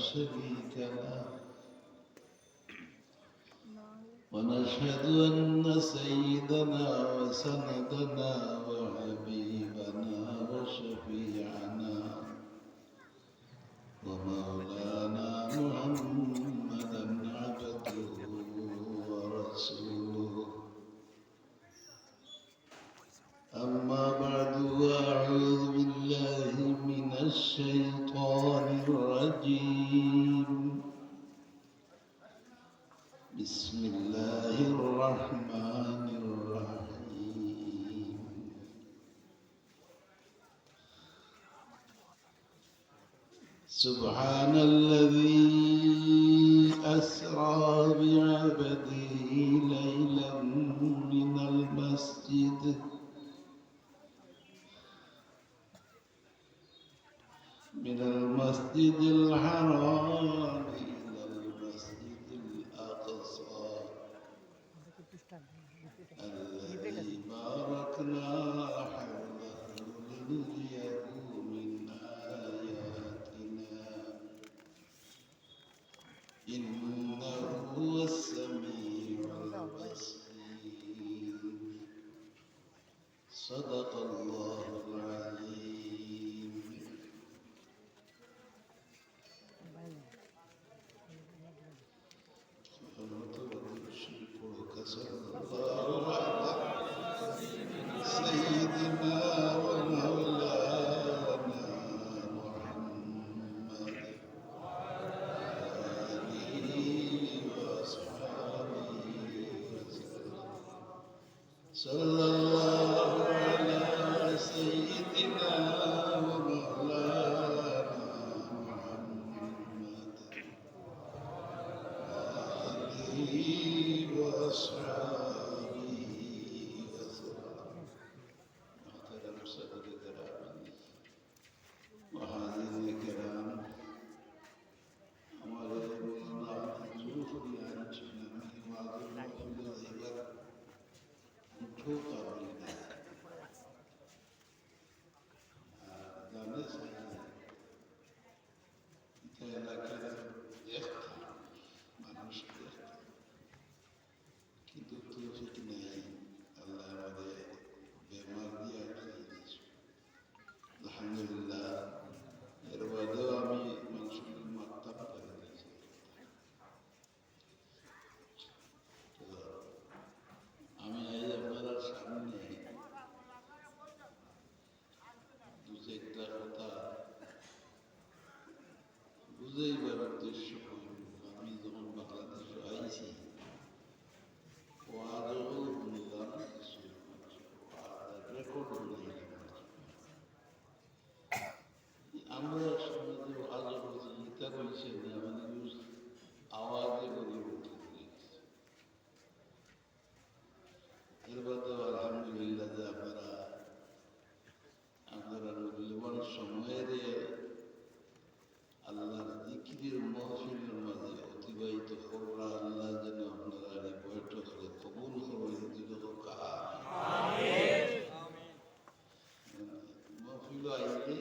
شريك له ونشهد أن سيدنا وسندنا وحبيبنا وشفيعنا ومولانا محمدا عبده ورسوله أما بعد أعوذ بالله من الشيطان الرجيم بسم الله الرحمن الرحيم سبحان الذي أسرى بعبده ليلا من المسجد الحرام إلى المسجد الأقصى الذي باركنا حوله لنريه من آياتنا إنه هو السميع البصير صدق الله العظيم سيدنا ومولانا محمد آله وأصحابه وسلم صلى الله على سيدنا ومولانا محمد آله وأصحابه وسلم محترم سادة الكرام وحاضرين الكرام हमारे उठो काबिल जाने चाहिए এটা এলাকার একটা মানুষ কিন্তু তৌফিক নেই আল্লাহ আমাদের বেমার দিয়ে আটকে দিয়েছে আলহামদুলিল্লাহ এর বাদেও আমি মানুষকে মাত্তাব করে দিয়েছি আমি এই আপনার সামনে দু চারটা কথা বুঝাইবার উদ্দেশ্য করব আমি যখন বাংলাদেশে আইছি ওয়াজও শুনলাম কিছু রেকর্ড হয়ে আমরা সমাজে ওয়াজও করছি ইতা কইছে যে আমাদের আওয়াজে করে উঠে গেছে এর বাদে আলহামদুলিল্লাহ যে আপনারা মূল্যবান সময়ের আল্লাহর জিকিরের মহফিলের মাঝে অতিবাহিত কররা আল্লাহ যেন আপনারা এই বৈঠকে কবুল করেন মহফিল আইলে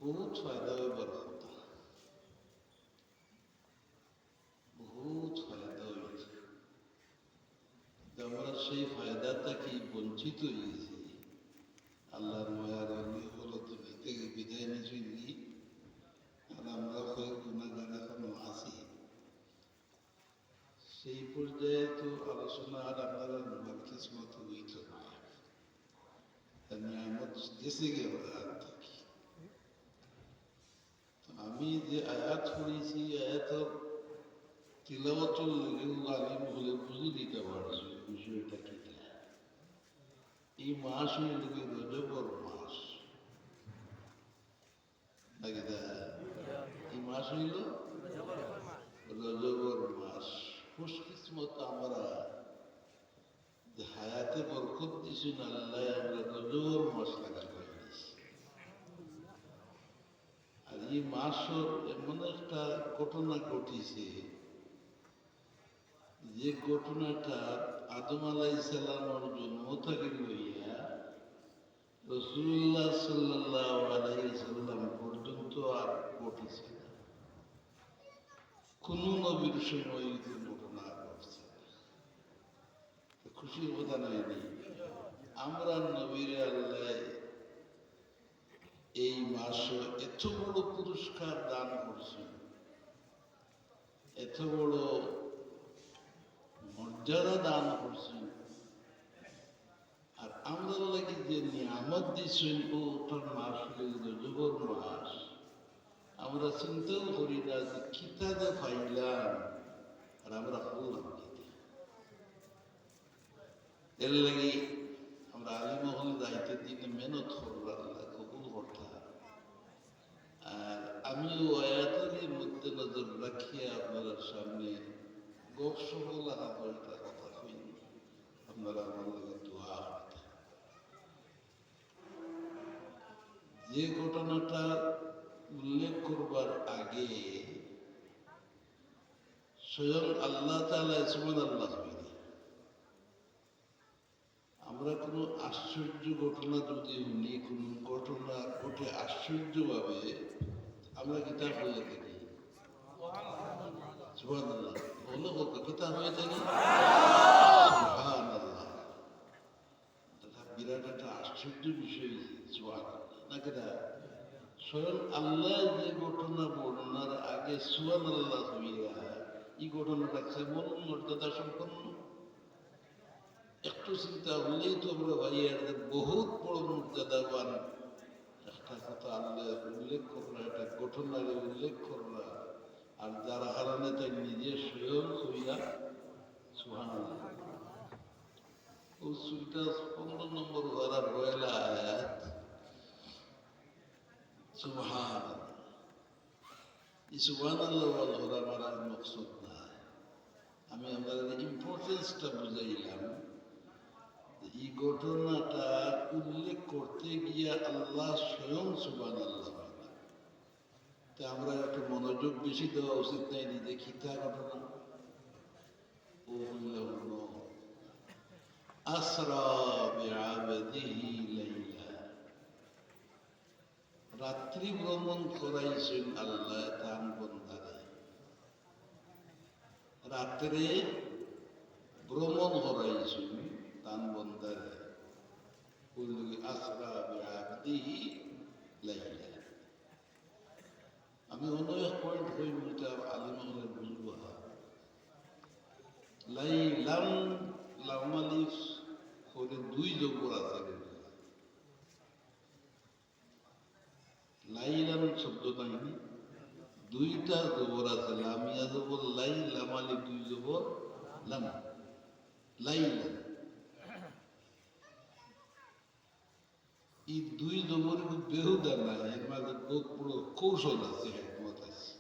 বহুত ফায়দা হইবার কথা বহুত ফায়দা হয়েছে আমরা সেই ফায়দাটা কি বঞ্চিত হয়েছি আল্লাহর মায়ার হলতে থেকে বিদায় নিয়েছি আর আমরা কয়েক গুণাগার এখনো আছি সেই পর্যায়ে তো আলোচনা আর আপনারা কিসমত হইত না নিয়ামত দেশে গেল হাত থাকি আমি যে আয়াত পড়েছি আয়াত তিলাওয়াতুল আলিম হলে বুঝে দিতে পারছি বিষয়টা কি এই মাস হইল রজবর মাস এই মাস হইল রজবর মাস খুশকিসমত আমরা যে হায়াতে বরকত দিছেন আল্লাহ আমরা রজবর মাস লাগা করে দিছি আর এই মাসের এমন একটা ঘটনা ঘটিছে যে ঘটনাটা আদম আলাইহিস সালামের জন্ম থেকে লইয়া রাসূলুল্লাহ সাল্লাল্লাহু আলাইহি সাল্লাম পর্যন্ত আর নবীর সময় ঘটনা ঘটছে, খুশির কথা নয়নি। আমরা নবীর আল্লাহ এই মাসে এত বড় পুরস্কার দান করছি, এত বড় মর্যাদা দান করছি, আর আমরা লাগে যে নিয়ামত দিচ্ছেন ওটার মাস রজবর মাস, আমরা চিন্তাও করি না যে কিতাবে পাইলাম আর আমরা হলাম এর লাগে আমরা আলিমহল দায়িত্বের দিনে মেহনত করবো, আল্লাহ কবুল করতাম। আর আমিও আয়াতের মধ্যে নজর রাখিয়া আপনার সামনে গপ সফল একটা কথা কই, আপনারা আমার লাগে দোয়া করতেন। যে ঘটনাটা উল্লেখ করবার আগে স্বয়ং আল্লাহ তাআলা সুবহানাল্লাহ হইনি। আমরা কোনো আশ্চর্য ঘটনা যদি শুনি, কোনো ঘটনা ঘটে আশ্চর্যভাবে, আমরা কিতাব হয়ে থাকি সুবহানাল্লাহ, বলো কত কিতাব হয়ে থাকি সুবহানাল্লাহ। এটা বিরাট একটা আশ্চর্য বিষয় সুবহানাল্লাহ না কেনা। স্বয়ং আল্লাহ যে ঘটনা বর্ণনার আগে সুবহানাল্লাহ হইয়া এই ঘটনাটা কেমন মর্যাদা সম্পন্ন, একটু চিন্তা হলেই তো আমরা ভাইয়ের বহুত বড় মর্যাদাবান একটা কথা আল্লাহ উল্লেখ করলা, একটা ঘটনার উল্লেখ করলা, আর যার কারণে তাই নিজে স্বয়ং হইয়া সুবহানাল্লাহ। ও 15 নম্বর ধারার পয়লা আয়াত সুবহানাল্লাহ। এই সুবহানাল্লাহ ওরা মারার মকসুদ না, আমি আমাদের ইম্পর্টেন্সটা বুঝাইলাম। এই ঘটনাটা উল্লেখ করতে গিয়ে আল্লাহ স্বয়ং সুবহানাল্লাহ, তা আমরা একটু মনোযোগ বেশি দেওয়া উচিত নাই নিজে খিতা ঘটনা। ও হলো আসরা বিআবদিহি লাইলা, রাত্রি ভ্রমণ করাইছেন আল্লাহ তার বন্দারে, রাত্রে ভ্রমণ করাইছেন তার বন্দারে। আসরা বিআবদিহি লাইলা, আমি অন্য এক পয়েন্ট হই বলতে আলিম হলে বুঝবো। লাইলাম লামালিফ করে 2 জবর আছে, লাইলাম শব্দ নাকি 2টা জবর আছে, লামিয়া জবর লাই, লামালিফ 2 জবর লাম, লাইলা। এই 2 জবর বেহুদা না, এর মাঝে পুরো কৌশল আছে, হিকমত আছে।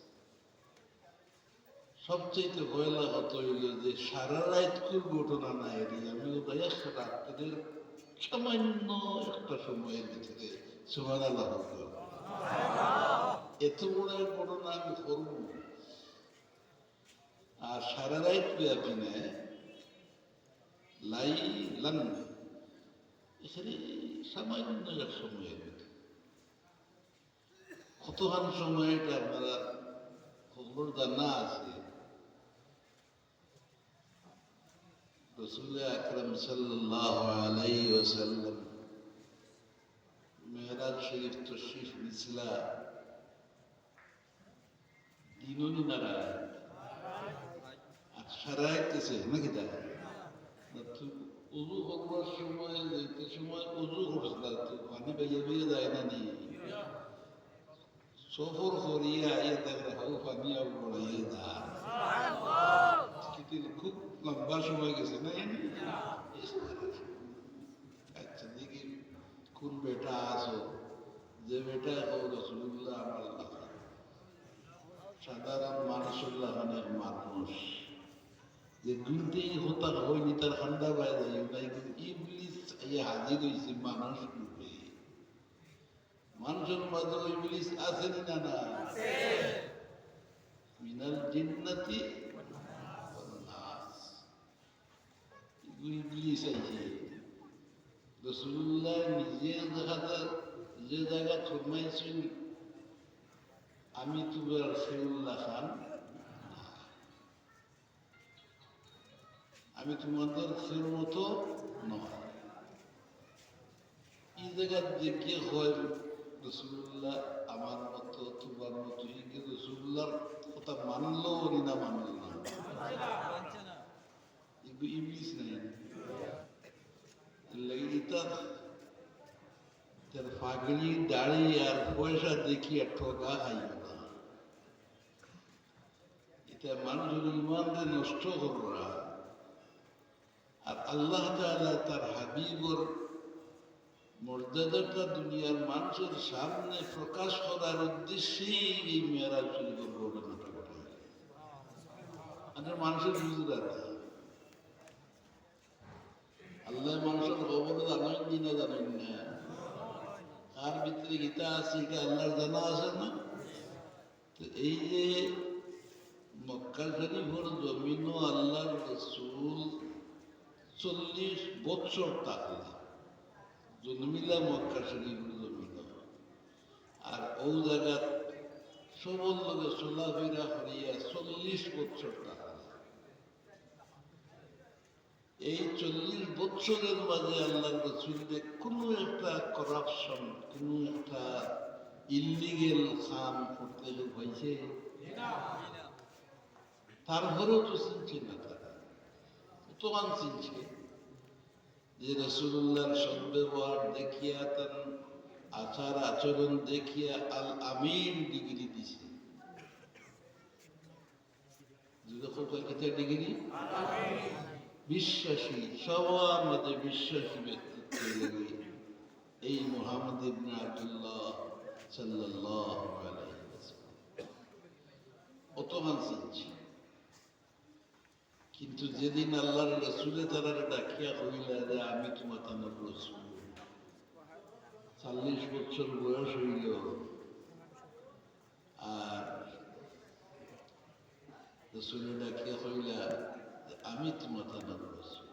সবচেয়ে ভয়লা কথা হইল যে সারা রাত খুব ঘটনা না এটি, আমি রাত্রের সামান্য একটা সময়ের ভিতরে সুবহানাল্লাহ এত বড় ঘটনা আমি করব, আর সারা রাত ব্যাপী নেয় লাইলান, এখানে সামান্য এক সময়ের ভিতরে কতখান সময়টা আপনারা খবর জানা আছে। রসুল আকরাম সাল্লাল্লাহু আলাইহি ওয়াসাল্লাম মেরাজ শরীফ তশরিফ নিছিলা দিনুনি নারায় সারাইতেছে নাকি দেখা উজু করবার সময় যেতে সময় উজু করছে না, তো পানি বাইয়ে বাইয়ে যায় না নি, সফর করিয়া আইয়া দেখে হাউ পানি আউ বড়াইয়া যায়, কিন্তু খুব লম্বা সময় গেছে না। আচ্ছা দেখি কোন বেটা আছো, যে বেটা রসুল্লাহ আমার সাধারণ মানুষুল্লাহ অনেক মানুষ, যে দুইটাই হতা হয়নি তার ঠান্ডা বাইরে যায় নাই, কিন্তু ইবলিস হাজির হয়েছে মানুষ রূপে। মানুষের মাঝে ইবলিস আছে না না, মিনাল জিন্নাতি ওয়ান নাস, ইবলিস আইছে। রাসূলুল্লাহ নিজের যে জায়গা ফরমাইছেন আমি তো রাসূলুল্লাহ খান, আমি তোমাদের খের মতো নয়। এই জায়গা দেখিয়ে হয় রসুল্লাহ আমার মতো তোমার মতো, কিন্তু রসুল্লাহর কথা মানলো না মানল না, ইবলিস নাই এটা তার ফাগড়ি দাড়ি আর পয়সা দেখিয়ে ঠকা খাইও না। এটা মানুষের ইমানকে নষ্ট করা। আর আল্লাহ তাআলা তার হাবিবর মর্যাদাটা দুনিয়ার মানুষের সামনে প্রকাশ করার উদ্দেশ্যেই এই মেয়েরাজ শরীফের ঘটনাটা ঘটায়। আমাদের মানুষের বুঝতে আল্লাহ মানুষের খবর জানেন কিনা জানেন না, কার ভিতরে গীতা আছে এটা আল্লাহর জানা আছে না। তো এই যে মক্কা শরীফের জমিনও আল্লাহর রাসূল 40 বছর থাকলেন জন্মিলা মক্কা শরীফের জমিন, আর ও জায়গা সবল লোকে চলাফেরা করিয়া 40 বছর থাকলেন। এই 40 বছরের মাঝে আল্লাহ রাসূলকে কোনো একটা করাপশন, কোনো একটা ইলিগেল কাম করতে হয়েছে? তারপরেও তো চিনছে না, তারা কতমান চিনছে যে রাসূলুল্লাহর সদ্ব্যবহার দেখিয়া, তার আচার আচরণ দেখিয়া আল আমিন ডিগ্রি দিছে। ডিগ্রি বিশ্বাসী, সবার মধ্যে বিশ্বাসী ব্যক্তিত্ব এই মুহাম্মদ ইবনে আব্দুল্লাহ সাল্লাল্লাহু আলাইহি ওয়াসাল্লাম অতমান চিনছে। কিন্তু যেদিন আল্লাহর রাসূলে তারা ডাকিয়া হইলা যে আমি তোমার আমার রাসূল, 40 বছর বয়স হইল, আর রাসূলে ডাকিয়া হইলা আমি তোমার আমার রাসূল,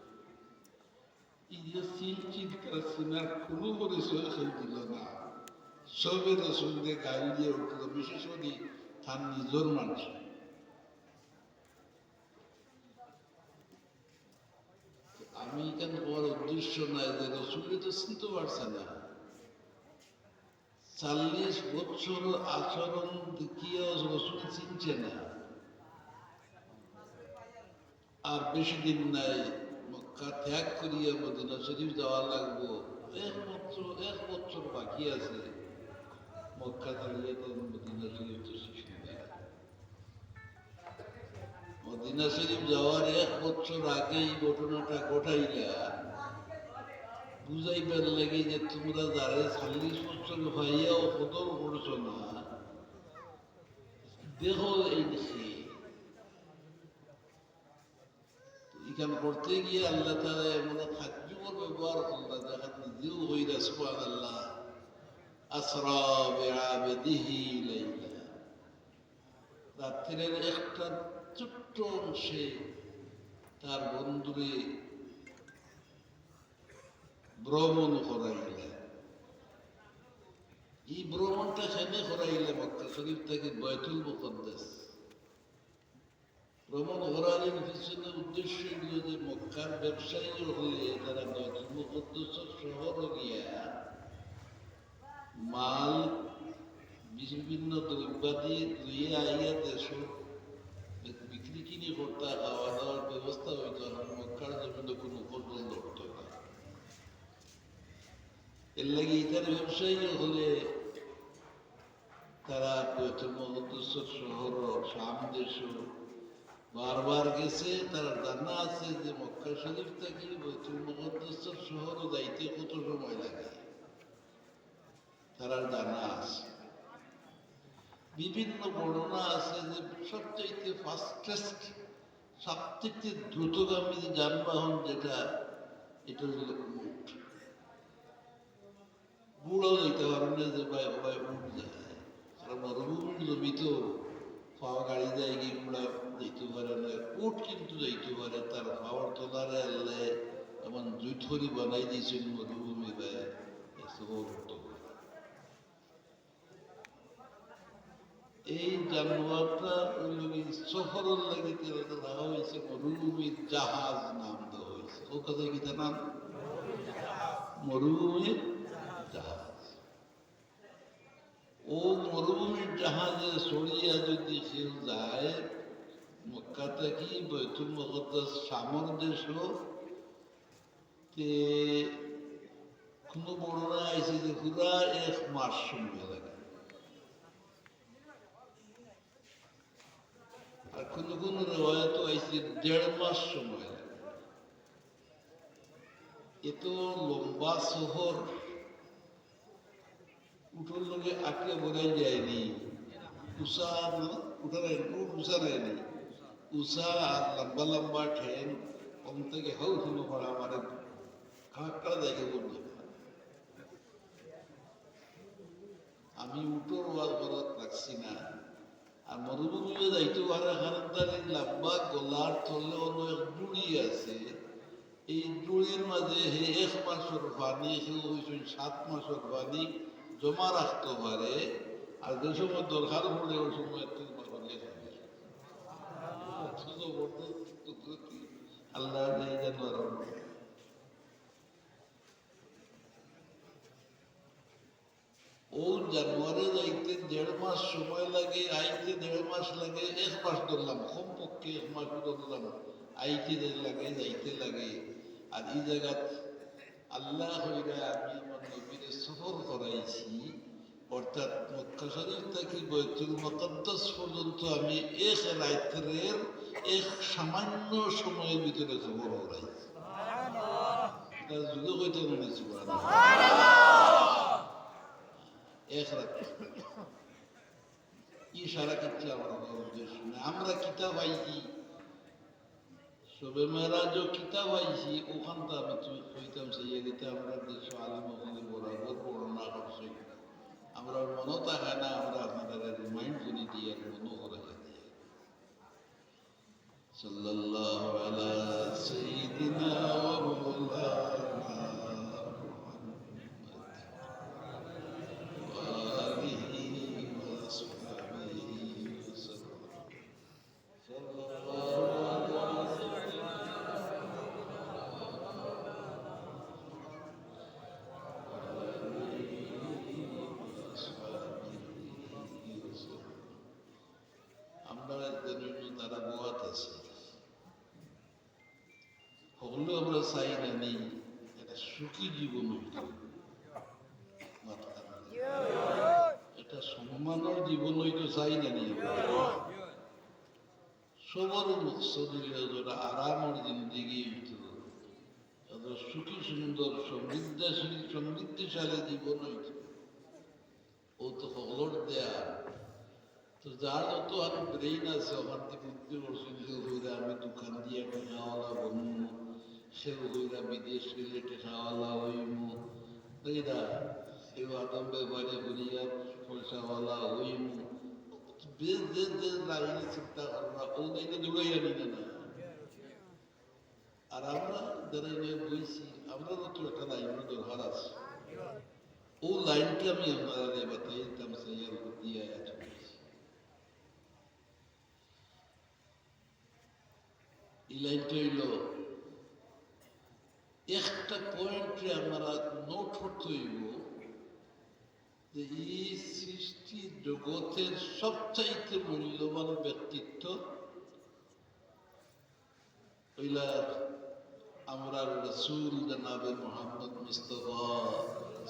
এই যে চিন্তিত করা সিনার কোনো পরিচয় খেয়ে দিল না। সবে রাসূলকে গাড়ি দিয়ে উঠল, বিশেষ করে তার নিজের মানুষ। আমি কেন হওয়ার উদ্দেশ্য নাই যে রসুলকে তো চিনতে পারছে না। 40 বছর আচরণ দেখিয়েও রসুল চিনছে না। আর বেশি দিন নাই মক্কা ত্যাগ করিয়া মদিনা শরীফ যাওয়া লাগবো, এক বছর বাকি আছে। মক্কা দাঁড়িয়ে তো মদিনা শরীফ তো শিশু মদিনা শরীফ যাওয়ার 1 বছর আগে এই ঘটনাটা ঘটাইলা বুঝাইবার লাগে যে তোমরা যারা 40 বছর ভাইয়াও কদর করছো না, দেখো এই দেশে এখান করতে গিয়ে আল্লাহ তাআলা এমন তাজ্জুবের ব্যবহার করলা, দেখা নিজেও হইলা সুবহানাল্লাহ। আসরা বিআবদিহি লাইলা, রাত্রের একটা ছোট্ট অংশে তার বন্ধুরে ভ্রমণ করাইলে। এই ভ্রমণটা সেনে করাইলে মক্কা শরীফ থেকে বাইতুল মুকদ্দাস ভ্রমণ করার পিছনে উদ্দেশ্য হল যে মক্কার ব্যবসায়ী হলে তারা বাইতুল মুকদ্দাসের শহর গিয়া মাল বিভিন্ন দ্রব্যাদি লইয়া আইয়া দেশ বিক্রি কিনি করতে, খাওয়া দাওয়ার ব্যবস্থা হইতো না। মক্কার জমিনে কোনো কন্ট্রোল ধরতো না। এর লাগে এটার ব্যবসায়ী হলে তারা বাইতুল মুকদ্দাসের শহর শাম দেশ বারবার গেছে। তারা জানা আছে যে মক্কা শরীফ থেকে বাইতুল মুকদ্দাসের শহর যাইতে কত সময় লাগে, তারা জানা আছে। বিভিন্ন বর্ণনা আছে যে সবচাইতে ফাস্টেস্ট, সবথেকে দ্রুতগামী যানবাহন যেটা, এটা হল উট। বুড়াও যাইতে পারবে না যে ভাই ভাই উঠ যায়, কারণ মরুভূমির জমি তো পাওয়া গাড়ি যায় গিয়ে বুড়া যাইতে পারে না। উট কিন্তু যাইতে পারে, তার পাওয়ার তোলারে আল্লাহ এমন জুথরি বানাই দিয়েছিল মরুভূমি ব্যয়। এই জানোয়ারটা সফরের লাগে রাখা হয়েছে মরুভূমির জাহাজ নাম দেওয়া হয়েছে। ও কথা কি নাম? মরুভূমির জাহাজ। ও মরুভূমির জাহাজে চড়িয়া যদি কেউ যায় মক্কা থেকে বাইতুল মুকদ্দাস শামর দেশ, কোনো বর্ণনা আছে যে পুরা 1 মাস সময় লাগে, আর কোনো কোনো রেওয়ায়ত আছে 1.5 মাস সময় লাগে। এত লম্বা শহর উঠোর লোকে আঁকড়ে বোঝাই যায়নি। উষা উঠা নেয়নি, উষা আর লম্বা লম্বা ঠেন কম থেকে হাউ শুনো পড়া আমার খাঁকড়া দেখে বলছে। আমি উটোর ওয়াজ করার রাখছি না। আর মরুভূমিও যাইতে পারে, কারণ তার এই লম্বা গলার তলে অন্য এক জুড়ি আছে। এই জুড়ির মাঝে 1 মাসের পানি, 7 মাসের পানি জমা রাখতে পারে। আর যে সময় দরকার পড়ে ওই সময় আল্লাহ ও জানুয়ারি যাইতে 1.5 মাস সময় লাগে, আইতে 1.5 মাস লাগে। 1 মাস ধরলাম, কমপক্ষে 1 মাস ধরলাম। আইতে লাগে, যাইতে লাগে। আর এই জায়গা আল্লাহ হইরা আমি আমার নবীরে সফর করাইছি, অর্থাৎ মক্কা শরীফ থেকে বাইতুল মুকদ্দাস পর্যন্ত আমি 1 রাত্রের 1 সামান্য সময়ের ভিতরে সফর করাইছি। এটা যুগে কইতে মনে এক রাত। ই সারা কিচ্ছু আমার উদ্দেশ্য না। আমরা কিতাব আইছি, সবে মেরাজ কিতাব আইছি, ওখানটা আমি কইতাম সেই দিতে আমরা দেশ আলিম ওখানে বরাবর বর্ণনা করছি। আমরা মনে থাকে না, আমরা আপনারা রিমাইন্ড করে দিয়ে মনে করা যায়। সাল্লাল্লাহু আলা সাইয়্যিদিনা ওয়া মাওলানা আমরা চাই না নেই একটা সুখী জীবন হইতে, এটা সম্মানের জীবন হইতে চাই না নেই। সবার মকসদ হইল যারা আরামের জিন্দিগি হইত, সুখী সুন্দর সমৃদ্ধিশালী জীবন হইত। ও তো হলর দেয়া তো যার যত আর ব্রেইন আছে ওখান থেকে বুদ্ধি করছিল আমি দোকান দিয়ে টাকাওয়ালা বনবো, সে হইরা বিদেশ গেলে টাকাওয়ালা হইমু, তাই না? সে আদম ব্যাপারে হইয়া পয়সাওয়ালা হইমু, বেশ দেশ দেশ লাইনে চিন্তা করবা, ও লাইনে দৌড়াইয়া নিবে না। আর আমরা যারা বইছি, আমরাও তো একটা লাইনের দরকার আছে। ও লাইনকে আমি আপনারা বাতাইতাম সাইয়ার দিয়া এই লাইনটা হইল একটা পয়েন্টে আমরা নোট করতে হইব যে এই সৃষ্টি জগতের সবচাইতে মূল্যবান ব্যক্তিত্ব হইলা আমরা রাসূল জনাবে মুহাম্মদ মুস্তাফা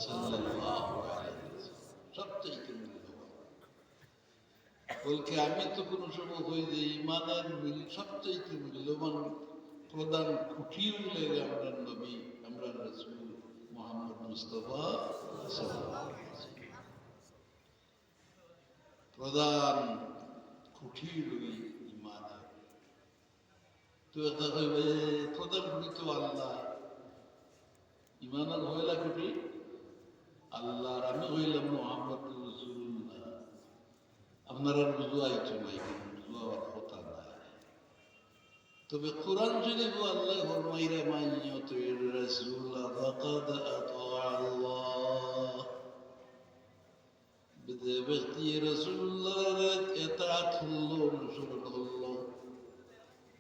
সাল্লাল্লাহু আলাইহি ওয়াসাল্লাম, সবচাইতে মূল্যবান। বলকে আমি তো কোনো সময় হই যে ইমানের সবচাইতে মূল্যবান প্রধান খুঁটি হইলে আমরা নবী, আমরা রাসূল মুহাম্মদ মুস্তাফা সাল্লাল্লাহু আলাইহি ওয়াসাল্লাম, প্রধান খুঁটি হই ইমানের। তো এটা হইবে প্রধান খুঁটি তো আল্লাহ, ইমানের হইলা খুঁটি আল্লাহ। আর আমি হইলাম মুহাম্মদ রাসূলুল্লাহ। আপনারা বুঝু আইতো নাই, বুঝু আমার কথা নাই। তবে কোরআন শরীফ আল্লাহ ফরমাইরা মান ইউতির রাসূলা ফাকাদ আতা আল্লাহ, যে ব্যক্তি রাসূলুল্লাহর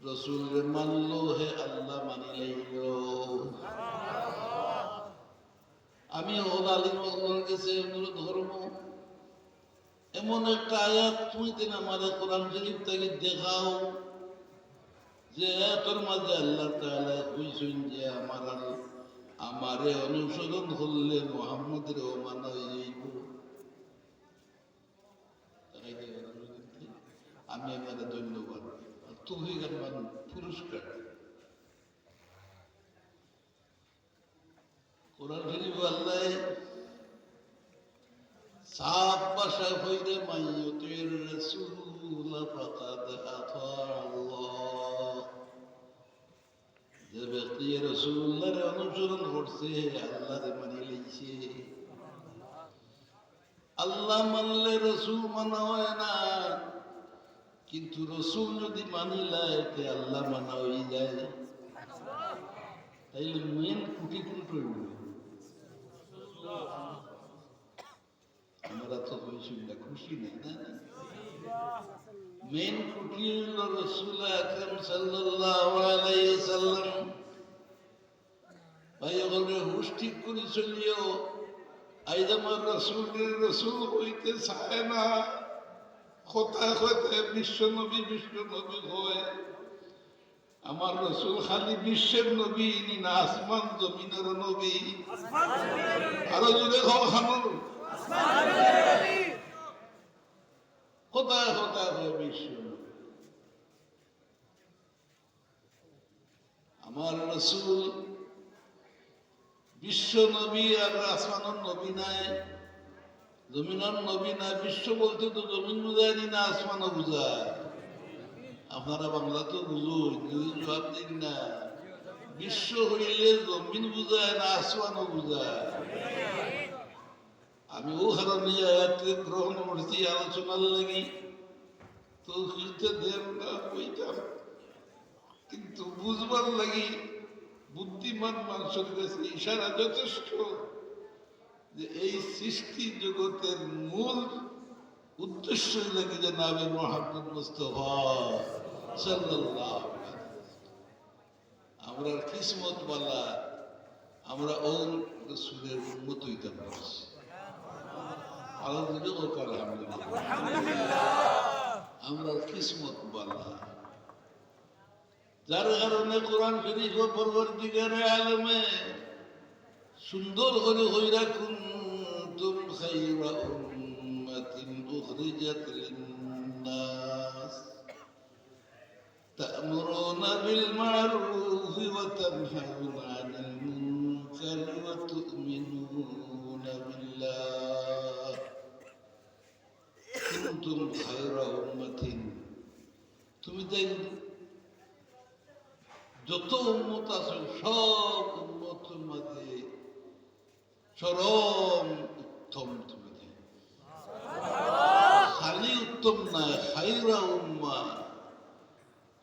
রসুলের মানলো হে আল্লাহ মানি লাইল। আমি ওল আলিম ওগুলোর কাছে অনুরোধ করবো, এমন একটা আয়াত তুমি দিন আমাদের কোরআন শরীফ থেকে দেখাও যে এতর মাঝে আল্লাহ তাআলা কইছেন যে আমারে অনুসরণ করলে মুহাম্মদের মানা হয়ে যাইব। আমি আপনাদের ধন্যবাদ, তুমি পুরস্কার। কোরআন শরীফ আল্লাহ সাফ ভাষায় হইলে মাইয়ুতির রাসূল ফাকাদ আতা আল্লাহ। যে ব্যক্তি রাসূলুল্লাহর অনুসরণ করছে আল্লাহরে মানি লইছে। আল্লাহ মানলে রাসূল মানা হয় না, কিন্তু রাসূল যদি মানিলা এতে আল্লাহ মানা হয়ে যায়। তাইলে মেন কুটি কোনটা হইল? আমরা তো হয়েছি না, খুশি নেই না। মেন কুটি হইল রাসূল আকরাম সাল্লাল্লাহু আলাইহি ওয়াসাল্লাম। ভাই ওগুলো হুশ ঠিক করে চলিও। আইজ আমার রসুল হইতে চায় না, কোথায় কোথায় বিশ্ব নবী হয়। আমার রসুল খালি বিশ্বের নবী না, আসমান জমিনের নবী। আরো জুড়ে খানুর কোথায় কোথায় হয় বিশ্ব নবী। আমার রসুল বিশ্ব নবী আর আসমানের নবী নাই, জমিনের নবী নাই। বিশ্ব বলতে তো জমিন বুঝায়নি না আসমানও বুঝায়। আপনারা বাংলা তো বুঝুন, জবাব দিন না। বিশ্ব হইলে জমিন বুঝায় না আসমানও বুঝায়। আমি ও কারণে আয়াতকে গ্রহণ করছি আলোচনার লাগি, তো দেব না বইতাম, কিন্তু বুঝবার লাগি বুদ্ধিমান মানুষের কাছে ইশারা যথেষ্ট যে এই সৃষ্টি জগতের মূল উদ্দেশ্য লাগে যে নামে মুহাম্মদ মুস্তাফা সাল্লাল্লাহু আলাইহি ওয়াসাল্লাম। আমরা কিসমত বালা, আমরা ওই রাসূলের উম্মত হইতে পারছি। আলহামদুলিল্লাহ, আমরা কিসমত বালা। যার কারণে কোরআন শরীফ পরবর্তীকারে আলমে সুন্দর করে হইরা কুনতুম খায়রা উম্মাতিন উখরিজাত লিন-নাস তা'মুরুনা বিল মা'রুফ ওয়া তানহাউনা আনিল মুনকার ওয়া তু'মিনুনা বিল্লাহ। কুনতুম খায়রা উম্মাতিন, তুমি তাই যত উম্মত আছে সব উম্মতের মাঝে চরম উত্তম। তুমি খালি উত্তম না, খায়রা উম্মা,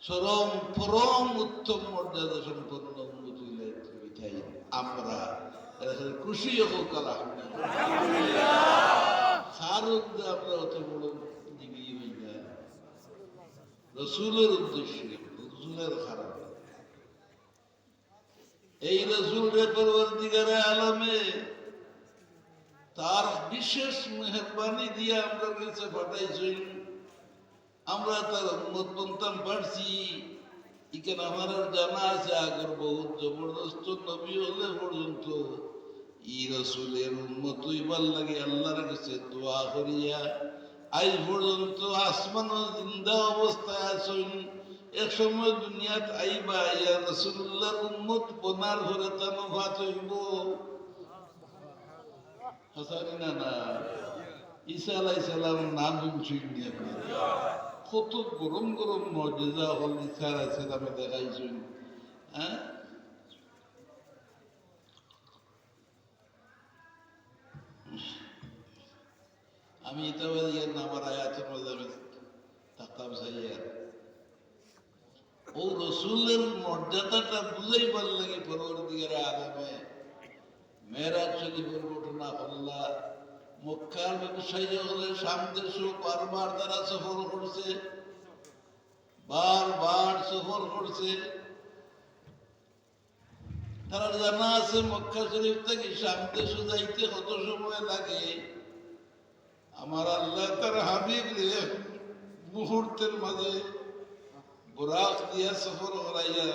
চরম পরম উত্তম মর্যাদা সম্পন্ন উম্মত হইলে তুমি তাই। আমরা খুশি হোক আলহামদুলিল্লাহ। কারণ আমরা অত বড় দিবি হই না, রসুলের উদ্দেশ্যে, রসুলের খারাপ। এই রসুলের পরবর্তীকারে আলমে তার বিশেষ মেহরবানি দিয়ে আমরা কাছে পাঠাইছেন। আমরা তার উম্মত বনতাম পারছি। এখানে আমার জানা আছে আগর বহুত জবরদস্ত নবী হলে পর্যন্ত ই রসুলের উম্মত হইবার লাগে আল্লাহর কাছে দোয়া করিয়া আজ পর্যন্ত আসমান জিন্দা অবস্থায় আছেন। এক সময় দুনিয়াত আইবা ইয়া রাসূলুল্লাহর উম্মত বনার ঘরে তানফাত হইব। হাসানি না ঈসা আলাইহিস সালাম নাম শুনছেন আপনারা? কত গরম গরম মুজিজা হল ঈসা আলাইহিস সালামে দেখাইছেন। হ্যাঁ, আমি এটা আমার আয়াতের মধ্যে আমি তাকাব চাইয়া ও রসুলের মর্যাদাটা বুঝাইবার লাগে পরবর্তীকারে আলমে মেরাজ শরীফের ঘটনা হল্লা। মক্কার ব্যবসায়ী হলে শাম দেশ বারবার তারা সফর করছে। বারবার সফর করছে। তারা জানা আছে মক্কা শরীফ থেকে শাম দেশে যাইতে কত সময় লাগে। আমার আল্লাহ তার হাবিব মুহূর্তের মাঝে বুরাক দিয়া সফর করাইয়া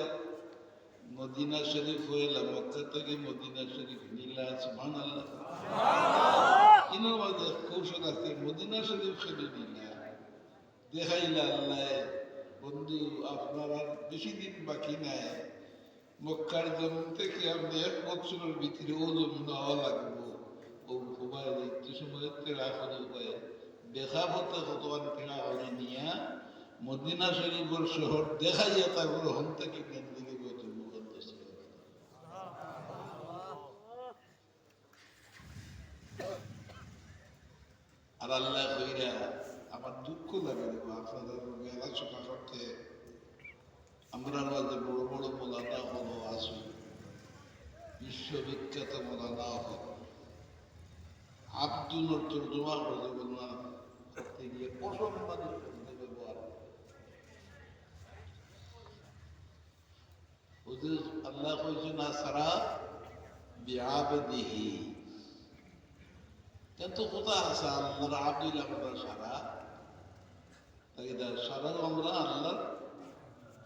মদিনা শরীফ হইলা, মক্কা থেকে মদিনা শরীফ নিলা। সুবহানাল্লাহ। ইনোর মাঝে কৌশল আছে, মদিনা শরীফ খেলে নিলা, দেখাইলা আল্লাহ বন্ধু আপনার আর বেশি দিন বাকি নাই, মক্কার জমিন থেকে আপনি 1 বছরের ভিতরে ও জমিন হওয়া লাগবো। ও উপায় একটু সময় তেড়া করে উপায় দেখা পথে কতক্ষণ তেড়া করে নিয়া মদিনা শরীফের শহর দেখাইয়া তারপর হন থেকে কেন দিকে বইতে মুখস্থ করে। আর আল্লাহ কইরা আমার দুঃখ লাগে আপনাদের আলোচনা করতে। আমরা মাঝে বড় বড় মোলানা হলো আসু, বিশ্ববিখ্যাত মোলানা হল আব্দুল তর্জমা করে বললাম করতে গিয়ে অসম্মানের ব্যবহার। ওদের আল্লাহ কইছে না সারা বিআবদিহি, কিন্তু কোথা আছে আল্লাহর আব্দুল আমরা সারা তাই সারা আমরা আল্লাহর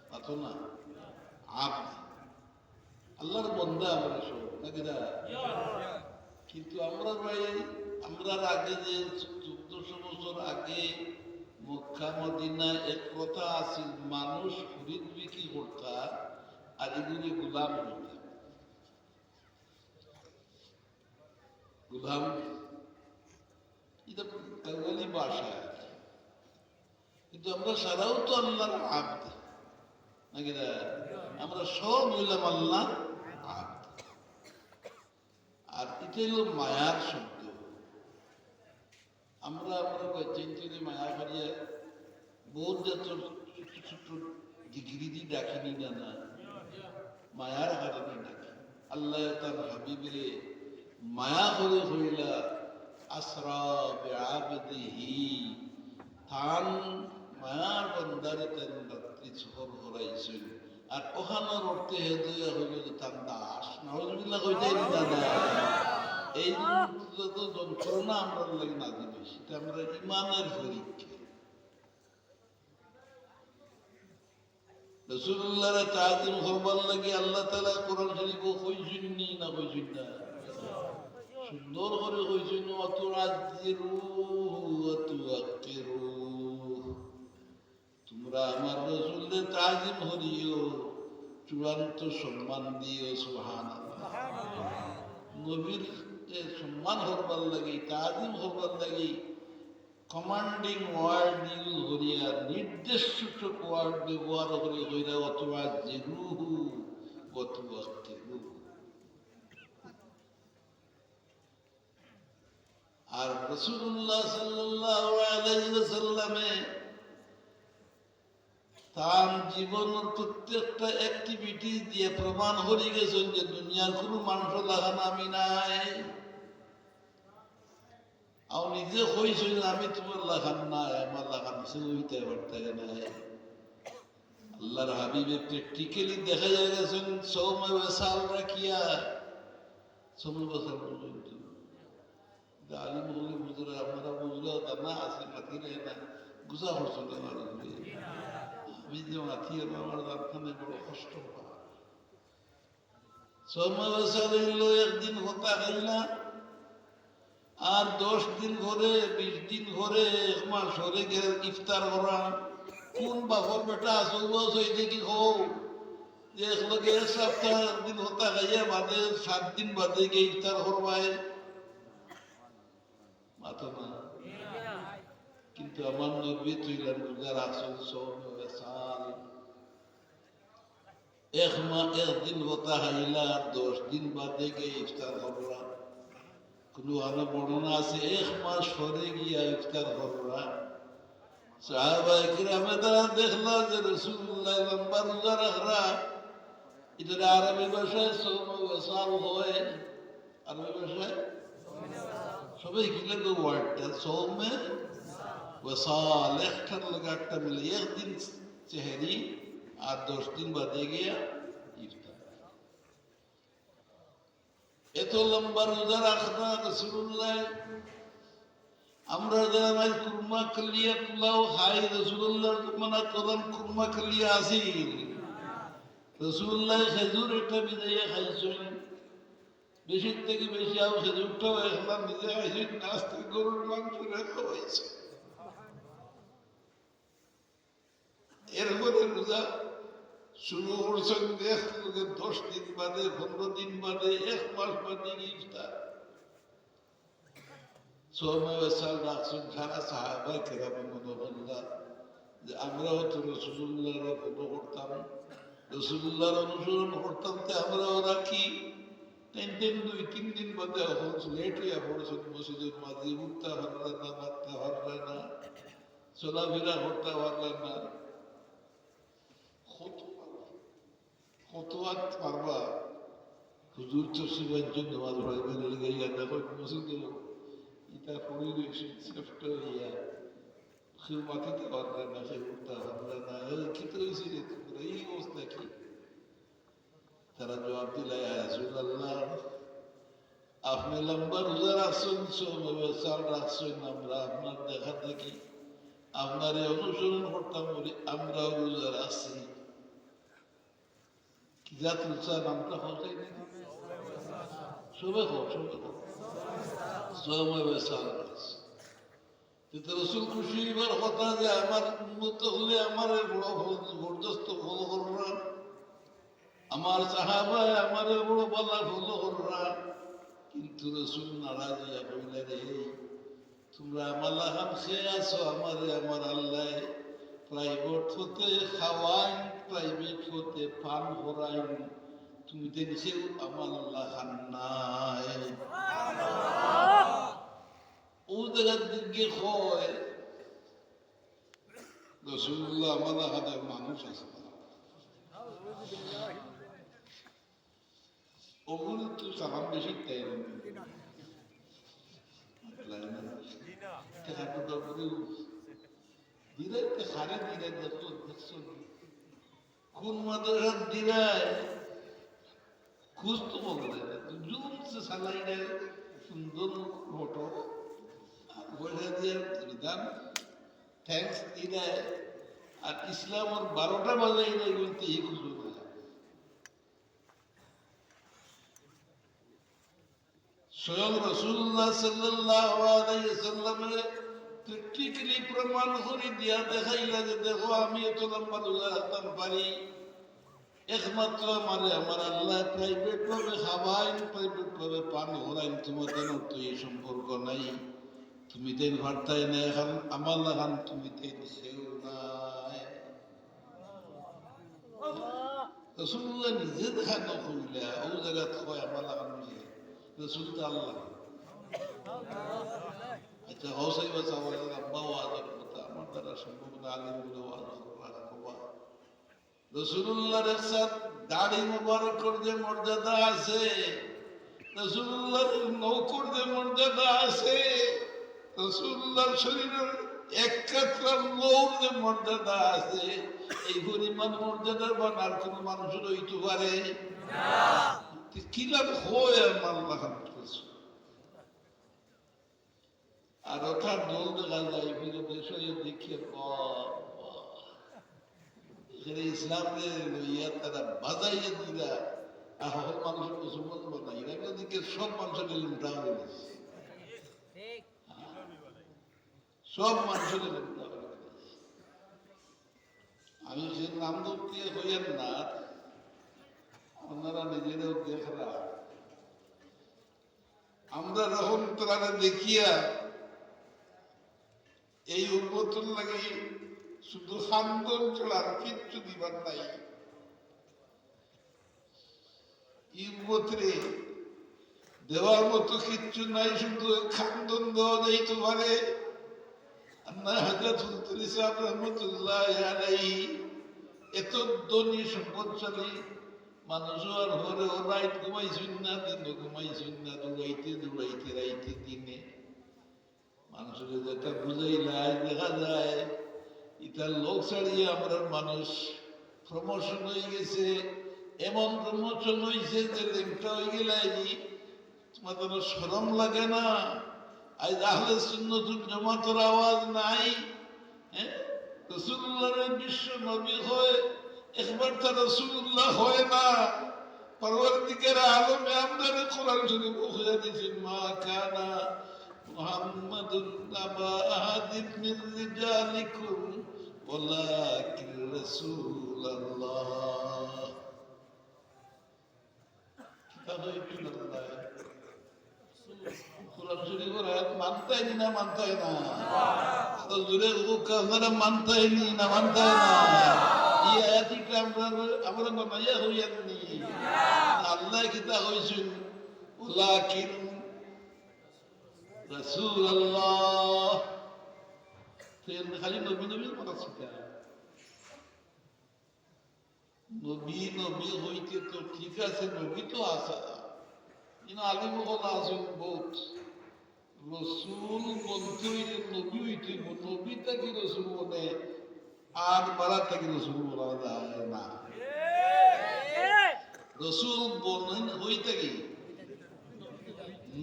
পাতো না আব্দ, আল্লাহর বন্দা আমরা সব নাকি দা। কিন্তু আমরা ভাই আমরা আগে যে 1400 বছর আগে মক্কা মদিনা এক কথা আছে, মানুষ খরিদ বিক্রি করতা আর এগুলি গোলাম করতাম। গোলাম এটা কাঙ্গালি ভাষা, কিন্তু আমরা সারাও তো আল্লাহর আব্দ নাকি দা। আমরা সব হইলাম আল্লাহ আব্দ। আর এটাই হলো মায়ার শব্দ। আমরা চিন্তিতে মায়া করিয়া বহুত ছোট ছোট ডিগ্রি দিয়ে ডাকিনি না, মায়ার কারণে ডাকি। আল্লাহ তার হাবিবে মায়া করে হইলা আসরা বিআবদিহি, তান মায়ার বন্দারে তেন রাত্রি সফর করাইছেন। আর ওখানোর অর্থে হেদুয়া হইল যে তার দাস। নাউজুবিল্লাহ কইতেই দাদা এই যত যন্ত্রণা আমরা লাগে না দিবে, সেটা আমরা ইমানের পরীক্ষা। রাসূলুল্লাহর তাজিম করবার লাগে আল্লাহ তাআলা কোরআন শরীফ কইছেননি না কইছেন না? সুন্দর করে কইছেন ওয়াতুআযিরু ওয়াতুআক্কিরু, তোমরা আমার রাসূলের তাজিম করিও, চূড়ান্ত সম্মান দিও। সুবহানাল্লাহ। নবীর সম্মান করবার লাগে, তাজিম করবার লাগে কমান্ডিং ওয়ার্ড ইউজ করিয়া, নির্দেশ সূচক ওয়ার্ড ব্যবহার করে কইরা ওয়াতুআযিরুহু ওয়াতুআক্কিরু। আর রাসূলুল্লাহ সাল্লাল্লাহু আলাইহি ওয়াসাল্লামে তার জীবনের প্রত্যেকটা অ্যাক্টিভিটি দিয়ে প্রমাণ হয়ে গেছেন যে দুনিয়ার কোনো মানুষ লাগান আমি নাই। আর নিজে কইছেন আমি তোমার লাগান নাই, আমার লাগান হইতে পারতে নাই। আল্লাহর হাবিবে প্র্যাকটিক্যালি দেখা যায় গেছেন সময় সাল রাখিয়া সময় বছর পর্যন্ত আলিম হলে বুঝলে আমরা বুঝলে তা না আছে মাতি নেয় না গুজা করছো না। আমি যে মাতি আমার রাখানে বড় কষ্ট পাওয়া। সময় বছর হইলো একদিন হতা হইল না, আর 10 দিন ঘরে 20 দিন ঘরে 1 মাস ঘরে গেলে ইফতার করা। কোন বাপর বেটা আসল বস হয়ে দেখি হো যে একলগে 1 সপ্তাহ দিন হতা খাইয়া বাদে 7 দিন বাদে গিয়ে ইফতার করবায় মাতো না। কিন্তু আমার নবী তুইলেন রোজার আসল সময় সাল 1 মাস 1 দিন হতা খাইলা আর 10 দিন বাদে গিয়ে ইফতার করবা। কোনো আলো বর্ণনা আছে 1 মাস পরে গিয়া ইফতার করবা। সাহাবায়ে কিরামে তারা দেখলা যে রাসূলুল্লাহ লম্বা রোজা রাখরা, এটা আরবি ভাষায় সাল হয়। আরবি ভাষায় সবাই কিলে তো ওয়ার্ডটা সৌমে ওয়াসাল একটার লগে একটা মিলে। একদিন চেহারি, আর 10 দিন বাদে গিয়া ইফতার। এত লম্বা রোজা রাখনা রাসূলুল্লাহ। আমরা যারা নাই কুরমা কালিয়া পোলাও খাই, রাসূলুল্লাহর মানা করেন কুরমা কালিয়া আসি। রাসূলুল্লাহ খেজুর একটা বিদাইয়া খাইছেন, বেশি থেকে বেশি আর খেজুরটাও এখন নিজে খাইছেন, নাস্তে গরুর মাংস রেখা হয়েছে। এরপরে রোজা শুরু করছেন 10 দিন বাদে, 15 দিন বাদে, 1 মাস বাদে ইফতার। রাখছেন সারা সাহাবায়ে কেরাম মনোবল্লা যে আমরাও তো রাসূলুল্লাহর ফলো করতাম, রাসূলুল্লাহর অনুসরণ করতাম, তো আমরাও রাখি। 2-3 দিন বাদে এখন লেট হইয়া পড়ছেন, মসজিদের মাঝে উঠতে পারলেন না, মারতে পারলেন না, চলাফেরা করতে পারলেন না। কত আর পারবা? হুজুর তো শিবের জন্য নামাজ পড়াইবেন লেগে দেখো মসজিদে এটা পড়ে রয়েছে শ্রেষ্ঠ হইয়া, কেউ মাথাতে পারবে না, সে উঠতে পারবে না। কি তো হয়েছে রে তোমরা, এই অবস্থা কি? তারা জবাব দিলে রাসূলুল্লাহ আপনি লম্বা রোজা রাখছেন, চাল রাখছেন, আমরা আপনার দেখা দেখি আপনার অনুসরণ করতাম বলি আমরাও রোজা রাখছি। কি যা তুলছা নামটা হচ্ছে সবে হোক, সবে চাল রাখছে। কিন্তু রসুল খুশি এবার কথা যে আমার উন্নত হলে আমার বড় জবরদস্ত ফলো কররা, আমার সাহাবায় আমার বড় বলা ফলো কররা। কিন্তু রসুল নারাজ হইয়া কইলা রে, তোমরা আমার লাগাম খেয়ে আসো, আমারে আমার আল্লাহ প্রাইভেট হতে খাওয়াইন, প্রাইভেট হতে পান করাইন, তুমি দেখছেও আমার লাগান নাই। ও জায়গার দিকে হয় রাসূলুল্লাহ আমার হাতে মানুষ আছে ওগুলো তো সালাম বেশি তাই দিরাইতে সারে দিরাই দেখছো দেখছো কোন মাদ্রাসার দিরাই খুঁজ তো বলতে জুম সে সালাই দেয় সুন্দর ফটো বলে দিয়ে দাম থ্যাংকস দিদায়। আর ইসলাম ওর 12টা বাজাই দেয় বলতে এই খুঁজো না। স্বয়ং রাসূলুল্লাহ সাল্লাল্লাহু আলাইহি ওয়াসাল্লামের প্র্যাকটিক্যালি প্রমাণ করে দিয়া দেখাইলা যে দেখো আমি এত লম্বা রোজা রাখতাম পারি, একমাত্র আমারে আমার আল্লাহ প্রাইভেট ভাবে খাওয়াইন, প্রাইভেট ভাবে পান হরাইন, তোমাদের তো এই সম্পর্ক নাই। তুমি দেন ভারতায় না এখন আমার লাগান তুমি দেন সেও নাই। রাসূলুল্লাহ নিজে দেখানো কইলা ও জায়গা কয় আমার লাগান নিয়ে রাসূল তো আল্লাহ। আচ্ছা হসাই বা চাওয়া আব্বা ওয়াজের কথা আমার দ্বারা সম্ভব না, আলিমগুলো ওয়াজ করবা। রাসূলুল্লাহর সাথে দাড়ি মুবারকের যে মর্যাদা আছে, রাসূলুল্লাহর নৌকর যে মর্যাদা আছে, রাসূলুল্লাহর শরীরের এক কাতরা লৌর যে মর্যাদা আছে, এই পরিমাণ মর্যাদার বান আর কোন মানুষের হইতে পারে না। কি লাভ হয় আল্লাহ আর অর্থাৎ দোল দেখা যায় ফিরে বিষয়ে দেখিয়ে এখানে ইসলামের লইয়া তারা বাজাইয়া দিলা আহল মানুষের মুসলমান বানাই এরা দিকে সব মানুষের লুটা হয়ে গেছে, সব মানুষের লুটা হয়ে গেছে। আমি সে নাম দিয়ে হইয়েন না, আপনারা নিজেরাও দেখরা আমরা রহম তারা দেখিয়া এই উন্মতন লাগে শুধু খান্দন ছাড়া আর কিচ্ছু দিবার নাই। ইউমতরে দেওয়ার মতো কিচ্ছু নাই, শুধু খান্দন দেওয়া যাইতে পারে। হযরত হুজুর সাহেব রাহমাতুল্লাহ আলাইহি এত ধনী সম্পদশালী মানুষ আর ঘরে ও রাইত ঘুমাইছেন না, দিন ঘুমাইছেন না, দৌড়াইতে দৌড়াইতে রাইতে দিনে মানুষের যেটা বুঝাইলে দেখা যায় ইতার লোক ছাড়িয়ে আমরা মানুষ প্রমোশন হয়ে গেছে, এমন প্রমোশন হয়েছে যে লেমটা হয়ে গেলে তোমাদের শরম লাগে না? আজ আহলে সুন্নাতুল জামাতের আওয়াজ নাই, হ্যাঁ? রাসূলুল্লাহর বিশ্ব নবী হয়, একবার তো রাসূলুল্লাহ হয় না। পরবর্তীকালে আলমে আমদারে কোরআন শরীফ খুলে দিয়েছেন, মা কানা মুহাম্মাদুন আবা আহাদিন মিন রিজালিকুম ওয়ালাকিন রাসূলুল্লাহ। কিতাব একটু না কোরআন শরীফের আয়াত মানতাই না, মানতাই না, তো জুড়ে আপনারা মানতাই নি না, মানতাই না। এই আয়াতটা আমরা বানাইয়া হইয়ানি, আল্লাহ কিতাব হইছেন ওয়ালাকিন রাসূলুল্লাহ। খালি নবী নবীর কথা শিখা, নবী নবী হইতে তো ঠিক আছে, নবী তো আসা কিন্তু আলিম কথা আসেন বহুত। রসুল বলতে হইলে নবী হইতে, নবীটা কি রসুল বলে আর বারাটা কি রসুল বলা যায় না। রসুল বলেন হইতে কি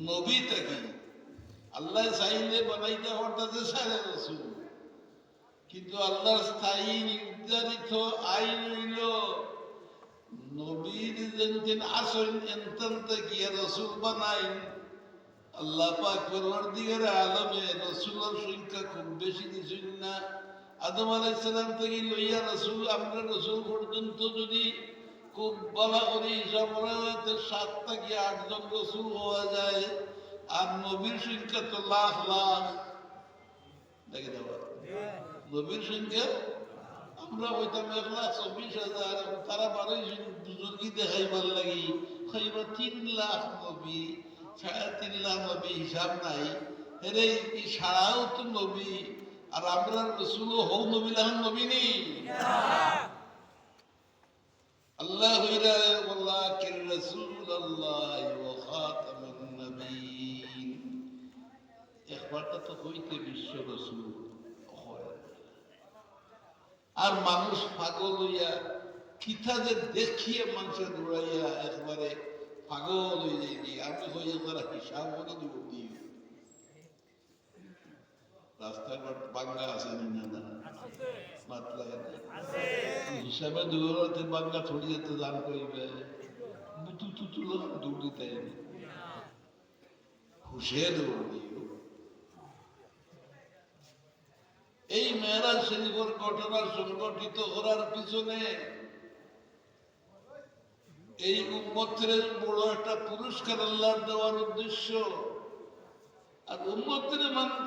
নবীটা কি আল্লাহ চাইলে বানাইতে হঠাৎ সারে রসুল, কিন্তু আল্লাহর স্থায়ী নির্ধারিত আইন হইল নবীর যেন আসেন এনতে গিয়ে রসুল বানাইন। আল্লাহ পাক পরওয়ারদিগারে আলমে রসুলের সংখ্যা খুব বেশি দিছেন না। আদম আলাইহিস সালাম থেকে লইয়া রসুল, আমরা রসুল পর্যন্ত যদি খুব বলা করি হিসাব করা হয় 7 থেকে 8 জন রসুল হওয়া যায়, আর নবীর সংখ্যা তো লাখ লাখ। দেখে দেওয়া নবীর সংখ্যা আমরা হইতাম 1,24,000, তারা 12 বুজুর্গি দেখাইবার লাগি খাইবা 3 লাখ নবী, 3.5 লাখ নবী, হিসাব নাই। এরে সারাও তো নবী, আর আমরা রসুল হৌ নবী লাহন নবী নেই। আল্লাহ হইরা ওয়ালাকিন রাসূলুল্লাহ ওয়া খাতামুন নবিয়্যিন। একবারটা তো হইতে বিশ্ব রসুল হয়, আর মানুষ পাগল হইয়া কিতা যে দেখিয়ে মানুষের দৌড়াইয়া একবারে পাগল হয়ে যায়নি। আমি হইয়া তারা হিসাব করে দিব দিই রাস্তাঘাট বাংলা আছে না, মাতলা হিসাবে দৌড়াতে বাংলা ছড়ি যেতে দান করিবে বুতু তুতু লোক দৌড়িতে হুশে দৌড় দিও। এই মেরাজ শরীফের ঘটনা সংগঠিত করার পিছনে এই উম্মতের বড় একটা পুরস্কার আল্লাহর দেওয়ার উদ্দেশ্য, আর উম্মতের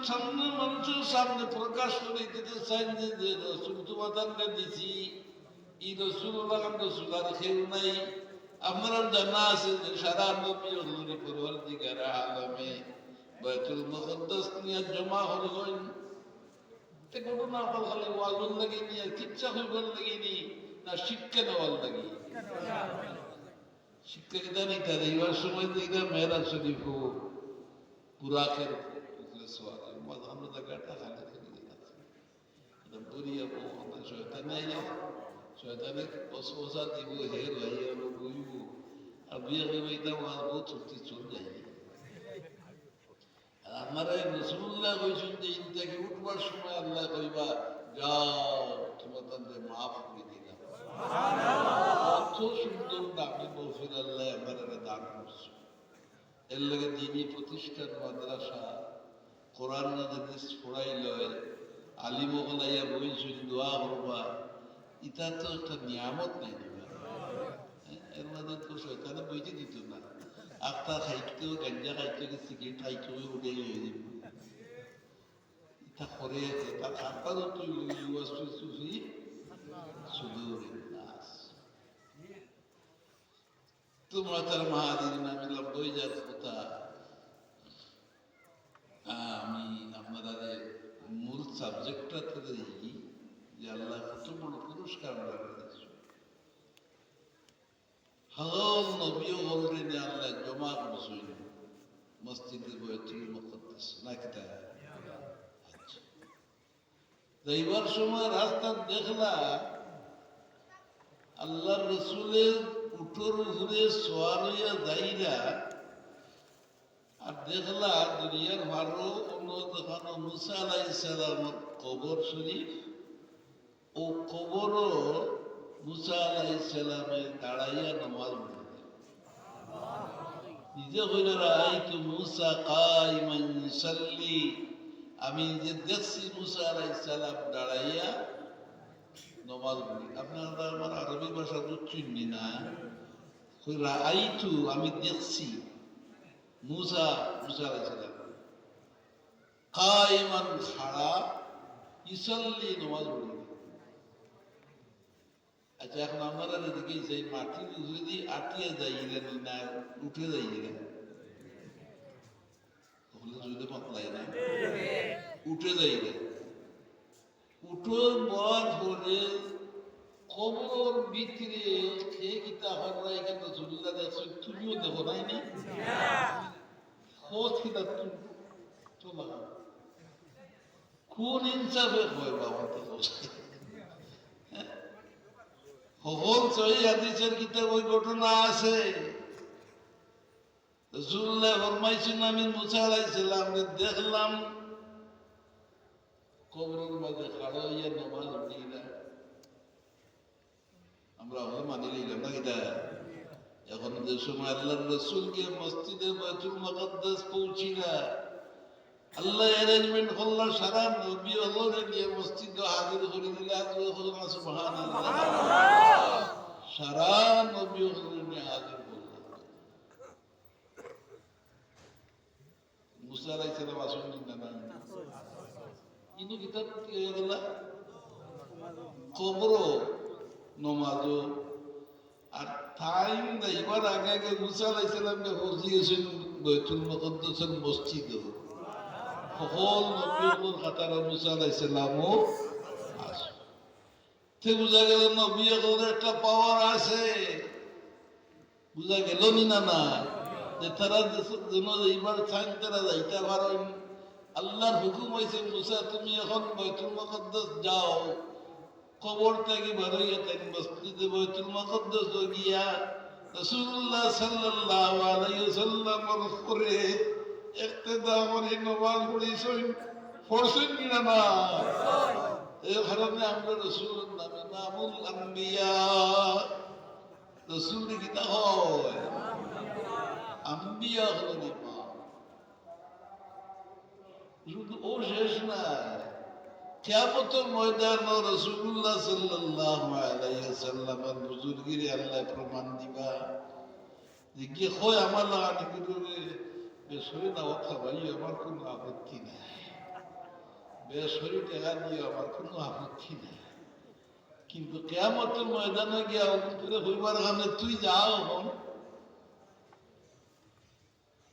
সামনে মানুষের সামনে প্রকাশ করে দিতে চান যে রসুল তোমাদেরকে দিছি, এই রসুল রসুল আর কেউ নাই। আপনার জানা আছে যে সারা নবী হজুরি পরওয়ারদিগার আলমে বাইতুল মুকদ্দাস নিয়ে জমা হলেন। ঘটনা খালি ওয়াজুর লাগে নি, আর কিচ্ছা হইবার লাগে নি, না শিক্ষা নেওয়ার লাগে। শিক্ষা কিতা নিতে এইবার সময় দিকে মেহরাজ শরীফ হোক বুরাকের আমরা জায়গাটা খালি থেকে বলিয়া শয়তানে শয়তানে বসা দিব হে ভাইয়া বইব, আর বিয়ে করবে এটা বহুত চলতে চল যায়। আমার রসুল্লাহ কইছেন যে ইনটাকে উঠবার সময় আল্লাহ কইবা যাও তোমাদের মাফ করে দিলাম। কত সুন্দর দামি মহফিল আল্লাহ আমার দান করছে। এর লগে দিনী প্রতিষ্ঠান, মাদ্রাসা, কোরআন হাদিস পড়াই লয়, আলিম ওলাইয়া বইছেন দোয়া করবা, এটা তো একটা নিয়ামত নাই দিবা। এর মধ্যে তো শয়তানে বইতে দিত না। আপনার খাইতেও গাঞ্জা খাইতে সিগারেট খাইতেও উঠে গিয়ে দিব, এটা করে তার খাতা তুই সুফি সুদূরের নাস। তোমরা তার মাহাদিন আমি লম্বই যার কথা, আমি আপনাদের মূল সাবজেক্টটা থেকে দেখি যে আল্লাহ কত বড় পুরস্কার আমরা করেছি। হাজার নবীও অলরেডি আল্লাহ জমা করছেন মসজিদে বাইতুল মুকদ্দাস নাকি তা? যাইবার সময় রাস্তা দেখলা আল্লাহ রসুলের উঠোর ঘুরে সোয়ার হইয়া যাইরা, আর দেখলা দুনিয়ার ভালো অন্য দেখানো মুসা আলাইহিস সালামের কবর শরীফ, ও কবরও মুসা আলাইহিস সালামে দাঁড়াইয়া নামাজ পড়তেন। নিজে হইল রাআইতু মুসা কাইমান ইউসাল্লি, আমি যে দেখছি মুসা আলাইহিস সালাম দাঁড়াইয়া নামাজ পড়ি। আপনারা আমার আরবি ভাষা বুঝছেননি না? রাআইতু আমি দেখছি মুসা আলাইহিস সালাম কাইমান খাড়া, ইউসাল্লি নামাজ পড়ি। আচ্ছা, এখন আপনারা এদিকে সেই মাটির যদি আটিয়ে যাইলেন না উঠে যাইলেন, যদি পাতলাই না উঠে যাইলেন, উঠোর বর ধরে কবর ভিতরে খেয়ে কিতা হররা এখানে ঝুলিলা দেখছো, তুমিও দেখো নাই নি কিতা চলা কোন ইনসাফে হয় বাবা তো হল সহি হাদিসের কিতাব ওই ঘটনা আছে। রাসূলুল্লাহ ফরমাইছেন আমি মুসা আলাইহিস সালামকে দেখলাম কবরের মাঝে খাড়া হইয়া নামাজ পড়িলা। আমরা হলে মানি নিলাম না এটা। এখন যে সময় আল্লাহর রাসূলকে মসজিদে বাইতুল মুকাদ্দাস পৌঁছিলা, আল্লাহ অ্যারেঞ্জমেন্ট করলা সারা নবী হলরে নিয়ে মসজিদে হাজির করে দিলে। আজ সুবহানাল্লাহ, সারা নবী হলরে নিয়ে হাজির করলেন। মুসা আলাইহিস সালাম আসেন না, কিন্তু কিতাব কি হয়ে গেল কবর নমাজও। আর টাইম যাইবার আগে আগে মুসা আলাইহিস সালামকে পৌঁছিয়েছেন বাইতুল মুকাদ্দাসের মসজিদে। সকল নবীর খাতারা মুসা আলাইহিস সালামও আছে। তে বুঝা গেল নবীর একটা পাওয়ার আছে। বুঝা গেল না না যে তারা যেন এইবার চান তারা যাইতে পারেন। আল্লাহর হুকুম হয়েছে মুসা তুমি এখন বাইতুল মুকাদ্দাস যাও। কবর থেকে বার হইয়া তাই মসজিদে বাইতুল মুকাদ্দাস গিয়া রাসূলুল্লাহ সাল্লাল্লাহু আলাইহি ওয়াসাল্লামের উপরে ইক্তেদা করে নামাজ পড়ছেন কিনা না? এই কারণে আমরা রাসূলের নামে নামুল আম্বিয়া, রাসূল কিতা হয় আম্বিয়া হলেন ইমাম। শুধু ও শেষ না, কিয়ামতের ময়দানে রাসূলুল্লাহ সাল্লাল্লাহু আলাইহি ওয়াসাল্লামের বুজুর্গিরে আল্লাহ প্রমাণ দিবা যে কি হয় আমার লাগানি করে বেসরি না কথা ভাই, আমার কোনো আপত্তি নাই। বেসরি টাকা দিয়ে আমার কোনো আপত্তি নাই, কিন্তু কিয়ামতের ময়দানে গিয়া করে হইবার কারণে তুই যাও হন।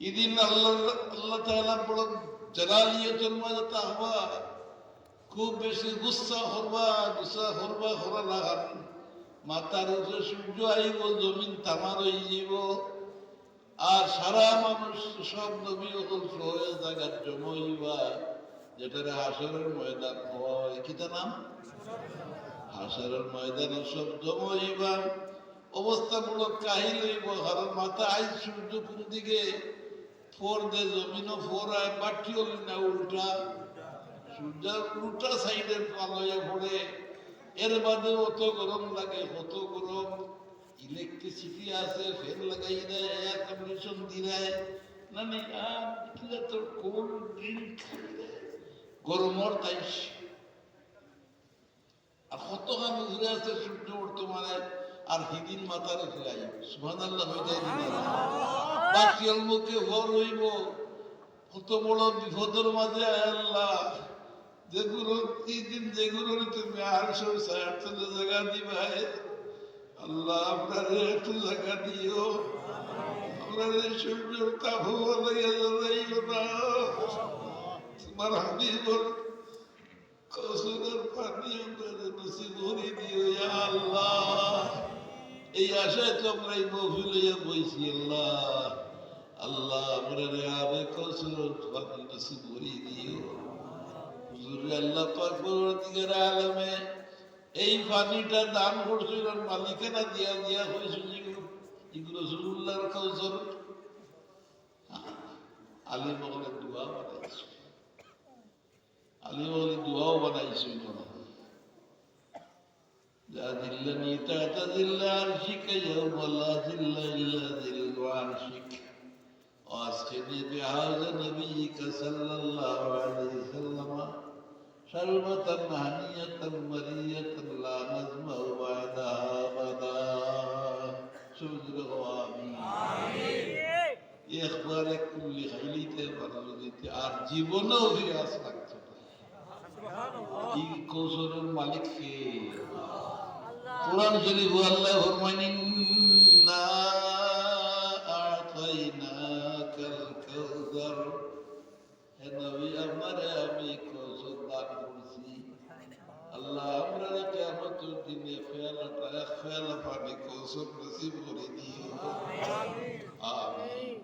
এদিন আল্লাহ তাআলা বড় জালালিয়াতুল মাঝে তাহবা খুব বেশি গুসা হরবা হরা লাগান। মাথার উপরে সূর্য আইব, জমিন তামার হয়ে যাব, আর সারা মানুষ সব নবী হয়ে জায়গার জমা হইবা, যেটারে হাসরের ময়দান হওয়া হয়। কিতা নাম? হাসরের ময়দানে সব জমা হইবা। অবস্থামূলক কাহিল হইব, কারণ মাথা আইজ সূর্য কোন দিকে ফোর দে, জমিনও ফোর আয়, বাটি হল না উল্টা, সূর্যের উল্টা সাইডের পালয়ে পড়ে। এর বাদে অত গরম লাগে, কত গরম। ইলেকট্রিসিটি আছে, ফ্যান লাগাই দেয়, এয়ার কন্ডিশন দিলায় না নি, আর তোর কোল্ড ড্রিঙ্ক গরমর তাই। আর কত কাম ঘুরে আছে সূর্য বর্তমানে, আর হিদিন মাথার ফিরাই সুবহানাল্লাহ হয়ে যায় না? বাকি মুখে ভর হইব। কত বড় বিপদের মাঝে আল্লাহ যেগুলো দিন, যেগুলো তুমি আর সব চলে জায়গা দিবা। আল্লাহ আপনার একটু জায়গা দিও, আপনার সূর্যের তাপ লাইয়া জ্বলাইও না। তোমার হাবিবর কসুরের পানি আমাদের নসিব করে দিও ইয়া আল্লাহ। এই আশায় তো আমরা এই মহফিল হইয়া বইছি। আল্লাহ আল্লাহ আমরা আবে কসুরের পানি নসিব করে দিও। আল্লাহ পাক পরবর্তীকার আলমে এই পানিটা দান করছিল মালিকানা দিয়া দিয়া হয়েছিল এগুলো রসুল্লাহর কাউসার আলী মহলের দোয়া বানাইছিল আলী মহলের দোয়াও বানাইছিল যা দিল্লানি তাতা দিল্লা আরশিক ইয়াউমা লা দিল্লা ইল্লা দিল্লু আরশিক واسقني بحوض نبيك صلى الله عليه وسلم شربة هنية مرية لا نزمع بعدها أبدا شكرا آمين إخبار كل خيليته برلوزيته আর জীবনেও ফিরে আস লাগতো এই কৌশলের মালিক কে কোরআন শরীফ আল্লাহ ফরমায় ইন্না আ'তাইনাকাল কাউসার হে নবী আমারে আমি কৌশল দান করছি আল্লাহ আমরা কিয়ামতের দিনে ফেলাটা এক ফেলা পানি কৌশল নসিব করে দিও আমিন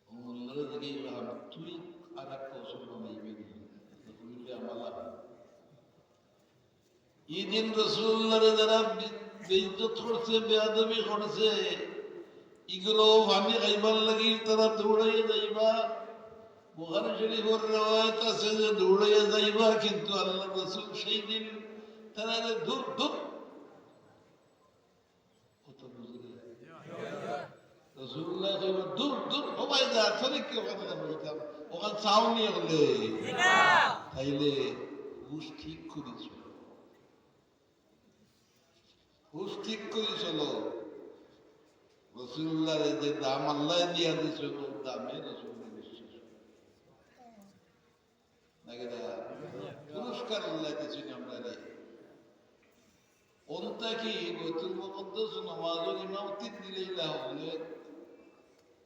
ওমর দিকে তুই আর এক কৌশল বানাইবি বললে আমালা এই দিন রাসূলুল্লাহর যারা বেইজ্জত করছে বেয়াদবি করছে এগুলো পানি খাইবার লাগি তারা দৌড়াইয়া যাইবা বুখারী শরীফের riwayat আছে যে দৌড়াইয়া যাইবা কিন্তু আল্লাহ রাসূল সেই দিন তারা দূর দূর কত বুঝলে রাসূলুল্লাহ কইবা দূর দূর হবাই যা থরে কি ওখানে বলতাম ওখানে চাউনি হলে তাইলে হুশ ঠিক করেছ হুশ ঠিক করে চলো রাসূলুল্লাহর যে দাম আল্লাহ দিয়া দিয়েছিল দামে রাসূলের বিশ্বাস নাকি পুরস্কার আল্লাহ দিয়েছেন আমরা ওনটা কি বাইতুল মুকদ্দাস নামাজের ইমামতি দিলেই হলে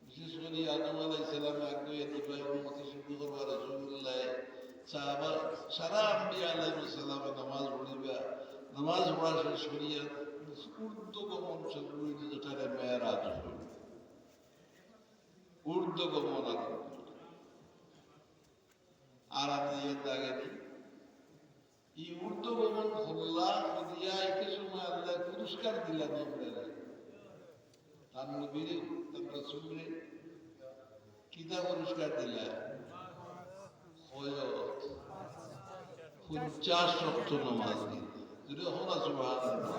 বিশেষ করে আদম আলাইহিস সালাম আগে ইমামতি শুরু করবার রাসূলুল্লাহ সাহাবা সারা আম্বিয়া আলাইহিস সালাম নামাজ পড়িবা নামাজ পড়া শেষ করিয়া ঊর্ধ্বগমন শুরু হইতে যেটা মেরাজ ঊর্ধ্বগমন আর আমি আগে এই ঊর্ধ্বগমন হল্লা দিয়া একে সময় আল্লাহ পুরস্কার দিলাম আমরা তার নবীরে তার রাসূলরে কিতা পুরস্কার দিলা 50 ওয়াক্ত নামাজ দিল যদি হলা সুবহানাল্লাহ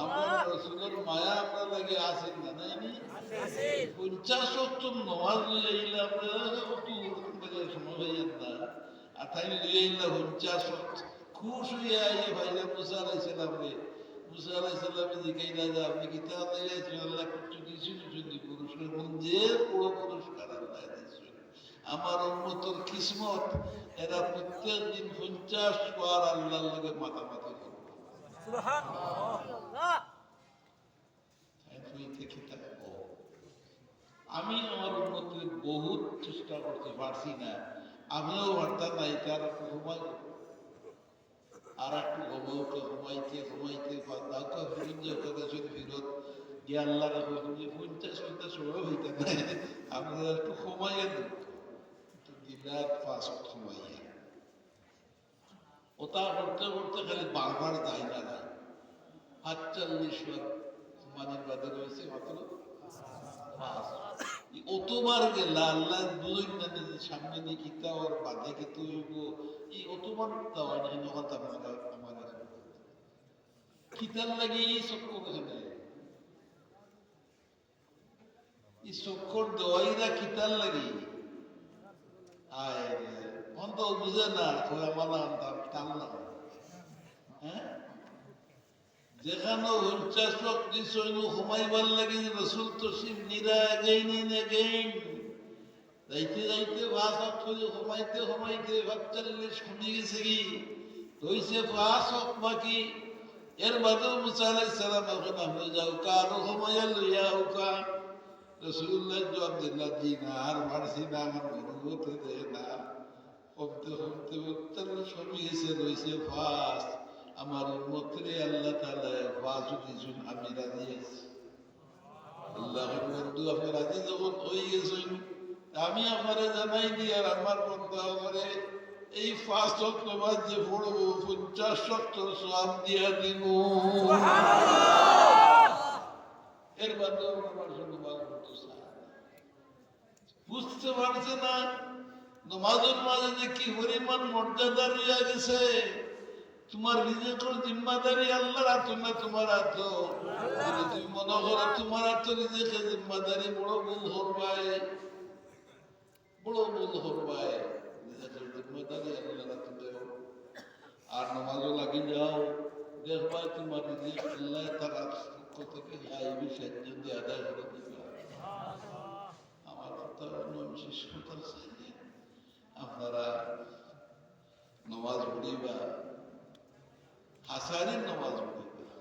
আমরা রাসূলের মায়া আমরা লাগে আছেন না নাইনি 50 ওয়াক্ত নামাজ লইলা আমরা কত বাজার সময় হইয়া না আর তাই লইলা 50 ওয়াক্ত খুশ হইয়া এই ভাইরা মুসা আলাইহিস সালাম রে মুসা আলাইহিস সালাম জিজ্ঞাসা যে আপনি কিতাব লইয়াছেন আল্লাহ কিছু কিছু যদি পুরস্কার যে পুরো পুরস্কার আল্লাহ দিয়েছেন আমার উম্মতের কিসমত এরা প্রত্যেক দিন 50 বার আল্লাহর লগে মাতামাতি করবে সুবহানাল্লাহ আমি আমার উন্নতির বহুত চেষ্টা করতে পারছি না আমিও পারতাম না এটার সময় আর একটু ঘুমাইতে ঘুমাইতে ফিরত গিয়ে আল্লাহ যে 50 সময় হইতে না আমরা একটু ঘুমাইয়া দিলার 5 ঘুমাইয়া ওটা করতে করতে খালি বারবার যায় না ৪৫ বার মানে বাদে রয়েছে মাত্র 5 অতবার গেল আল্লাহ বুঝুন না যে সামনে নিয়ে কিতা ওর বাদে কি তুইব এই অতবার দেওয়া নাই কথা আমার কিতার লাগে এই চক্কর এখানে এই চক্কর দেওয়াইরা কিতার লাগে আয় অন্ত বুঝে না আমার টানলাম হ্যাঁ যেখানে 50 ওয়াক্ত সৈন্য ঘুমাইবার লাগে রাসূল তশরিফ নিরা again যাইতে যাইতে 5 ওয়াক্ত ঘুমাইতে ঘুমাইতে 45 কমে গেছে কি হইছে 5 ওয়াক্ত বাকি এর বাদে মুসা আলাইহিস সালাম এখন আমরা যাও কারো ঘুমাইয়া লইয়া উকা রাসূলুল্লাহ জবাব দিলেন না আর মারছি না আমার মনোবতে দেয় না কমতে কমতে কমতে কমে গেছে রয়েছে 5 আমার উম্মতরে আল্লাহ তাআলা ওয়াজু দিয়েছেন আমি রাজি আছি আল্লাহর বন্ধু আপনি রাজি যখন হয়ে গেছেন আমি আমারে জানাই দিয়ে আর আমার বন্ধু আমারে এই 5 ওয়াক্ত নামাজ যে পড়বো 50 ওয়াক্ত সওয়াব দিয়া দিব। এর বাদে আমার জন্য ভালো করতেছে বুঝতে পারছে না নামাজের মাঝে যে কি পরিমাণ মর্যাদা রইয়া গেছে। তোমার রিজিকের জিম্মাদারি আল্লাহর হাত না তোমার হাত। তুমি মনে করো তোমার হাত রিজিকের জিম্মাদারি বড় ভুল করবাই, বড় ভুল করবাই। রিজিকের জিম্মাদারি আল্লাহর হাত দেও আর নামাজও লাগি যাও, দেখবা তোমার রিজিক আল্লাহ তার পক্ষ থেকে গায়েবী সাহায্য দিয়ে আদায় করে দিবে। আমার কথা আমি শেষ কথা চাই আপনারা নামাজ পড়িবা, হাসানের নামাজ পড়িবা।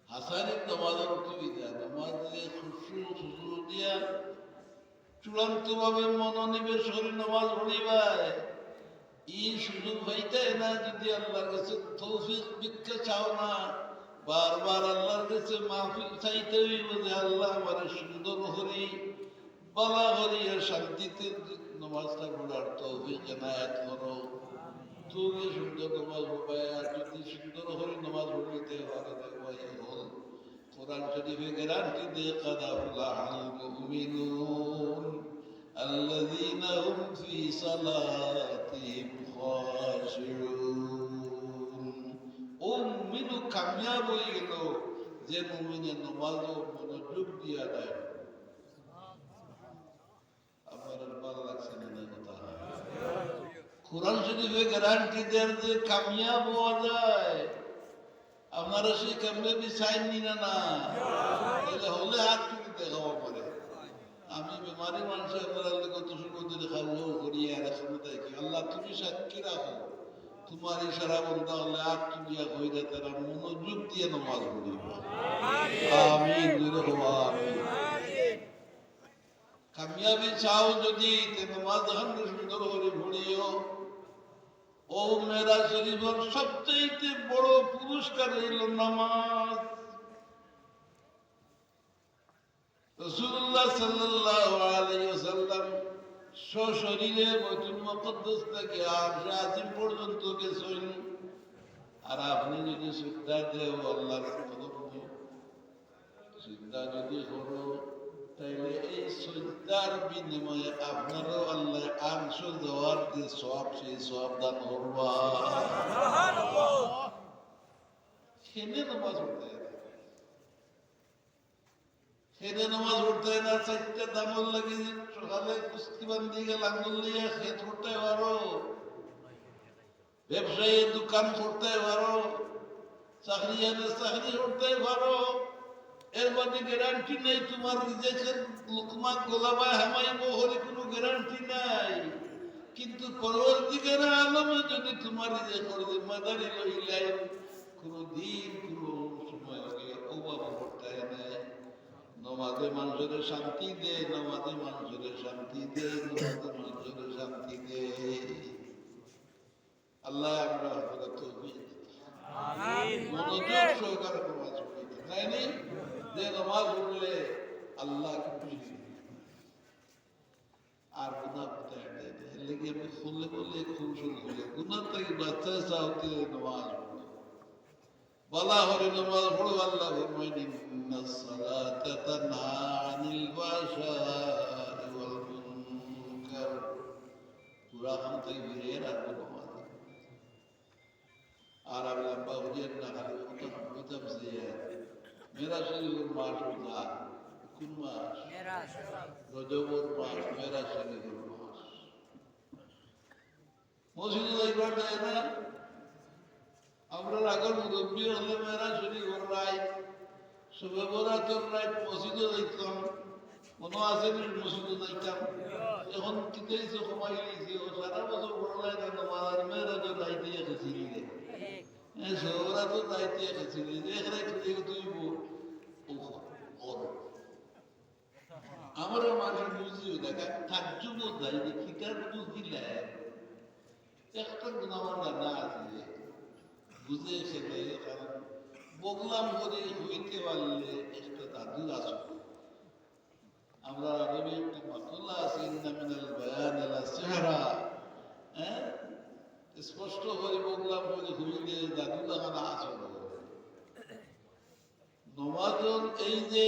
হাসানের নামাজের অসুবিধা নামাজ দিয়ে খুশু দিয়া চূড়ান্ত ভাবে মনোনিবেশ নামাজ পড়িবায় এই সুযোগ হইতে না। যদি আল্লাহর কাছে তৌফিক ভিক্ষা চাও না, বারবার আল্লাহর কাছে মাহফিল চাইতে হইব যে আল্লাহ আমার সুন্দর হরি বলা হরি আর শান্তিতে নামাজটা পড়ার তৌফিক এনায়েত করো। তুমি সুন্দর নামাজ পড়বাই আর যদি সুন্দর হরি নামাজ পড়িতে পারে দেখবো এই হল কোরআন শরীফে গ্যারান্টি দিয়ে কাদ আফলাহাল মুমিনুন الذين هم في صلاتهم خاشعون। ও মুমিনও কামিয়াব হয়ে গেল যে মুমিনের নামাজও মনোযোগ দিয়া দেয়। আপনার ভালো লাগছে না কথা? কোরআন শরীফে গ্যারান্টি দেন যে কামিয়াব হওয়া যায়। আপনারা সেই কামিয়াবি চাইনি না না হলে হাত তুলে দেখাবো পারে। আমি বেমারি মানুষ আপনারা কত সুন্দর দেখাবো করিয়া আর শুনে দেখি আল্লাহ তুমি সাক্ষী রাখো তোমার ইশারা বন্ধা হলে আর তুলিয়া কইরা তারা মনোযোগ দিয়ে নামাজ পড়িব। আমিন আমিন। কামিয়াবি চাও যদি নামাজ হামলে সুন্দর করে পড়িও। ও মেরা শরীফের সবচেয়ে বড় পুরস্কার হইল নামাজ। রাসূলুল্লাহ সাল্লাল্লাহু আলাইহি ওয়াসাল্লাম সশরীরে বাইতুল মুকদ্দাস থেকে আরশে আজিম পর্যন্ত গেছেন। আর আপনি যদি সিজদা দেও আল্লাহর কদমে সিজদা যদি করো তাইলে এই সিজদার বিনিময়ে আপনারও আল্লাহ আরশে দেওয়ার যে সওয়াব সেই সওয়াব দান করবা। সুবহানাল্লাহ। কেনে নামাজ পড়তে খেতে নামাজ পড়তে না চারটা দামল লাগে সকালে কুস্তি বান্ধি গেল আঙ্গুল নিয়ে খেত করতে পারো, ব্যবসায়ী দোকান করতে পারো, চাকরি করতে পারো। এর মধ্যে গ্যারান্টি নেই তোমার নিজের লোকমা গোলাবায় হামাইব হলে কোনো গ্যারান্টি নাই। কিন্তু পরবর্তীকালে আলমে যদি তোমার নিজের জিম্মাদারি লইলাই কোনো দিন কোনো সময় অভাব করতে নেয়। নমাজে মানুষের শান্তি দে, নমাজে মানুষের শান্তি দে, নমাজে মানুষের শান্তি দে। আল্লাহ আমরা আপনারা তৌফিক মনোযোগ সহকারে নামাজ পড়িতে তাই নি যে নামাজ পড়লে আল্লাহ খুশি আর গুনাহ করতে দেয় না। এর লেগে আমি খুললে বললে খুব শুনলে গুনাহ থেকে বাচ্চা চাওতে নামাজ পড়ো বলা হলে নামাজ পড়ো। আল্লাহ ফরমাইন ইন্নাস সালাতা তানহা আনিল ফাহশাই ওয়াল মুনকার। পুরা কাম থেকে বেরিয়ে রাখবো নামাজ। আর আমি লম্বা হয়ে না খালি হইতাম যে মেরা শরীফের মাস না কোন মাস? রজবর মাস, মেরা শরীফের মাস। মসজিদে যাইবার যায় না আমরা আগের মুরব্বী হলে মেরা শরীফের রাত শুভে বরাতের রাত মসজিদে যাইতাম। মনে আছে মসজিদে যাইতাম। এখন কিতেছে কমাই গেছে সারা বছর পড়লাই না নামাজ মেয়েরা তো যাইতে গেছি সৌরা তো যাইতে গেছি তুই আমার মানুষ বুঝিও দেখা তাজ্জুব যাই যে খিটার বুঝিলে একটা আমার দাদা আছে বুঝে সেটা কারণ বগলাম করে হইতে পারলে একটা দাদু আসো আমরা আরবি একটা মাকুলা আছে ইন্না মিনাল বায়ান লা সিহরা, হ্যাঁ, স্পষ্ট করে বললাম বলে হইলে জাদু লাগানো আসল নমাজের এই যে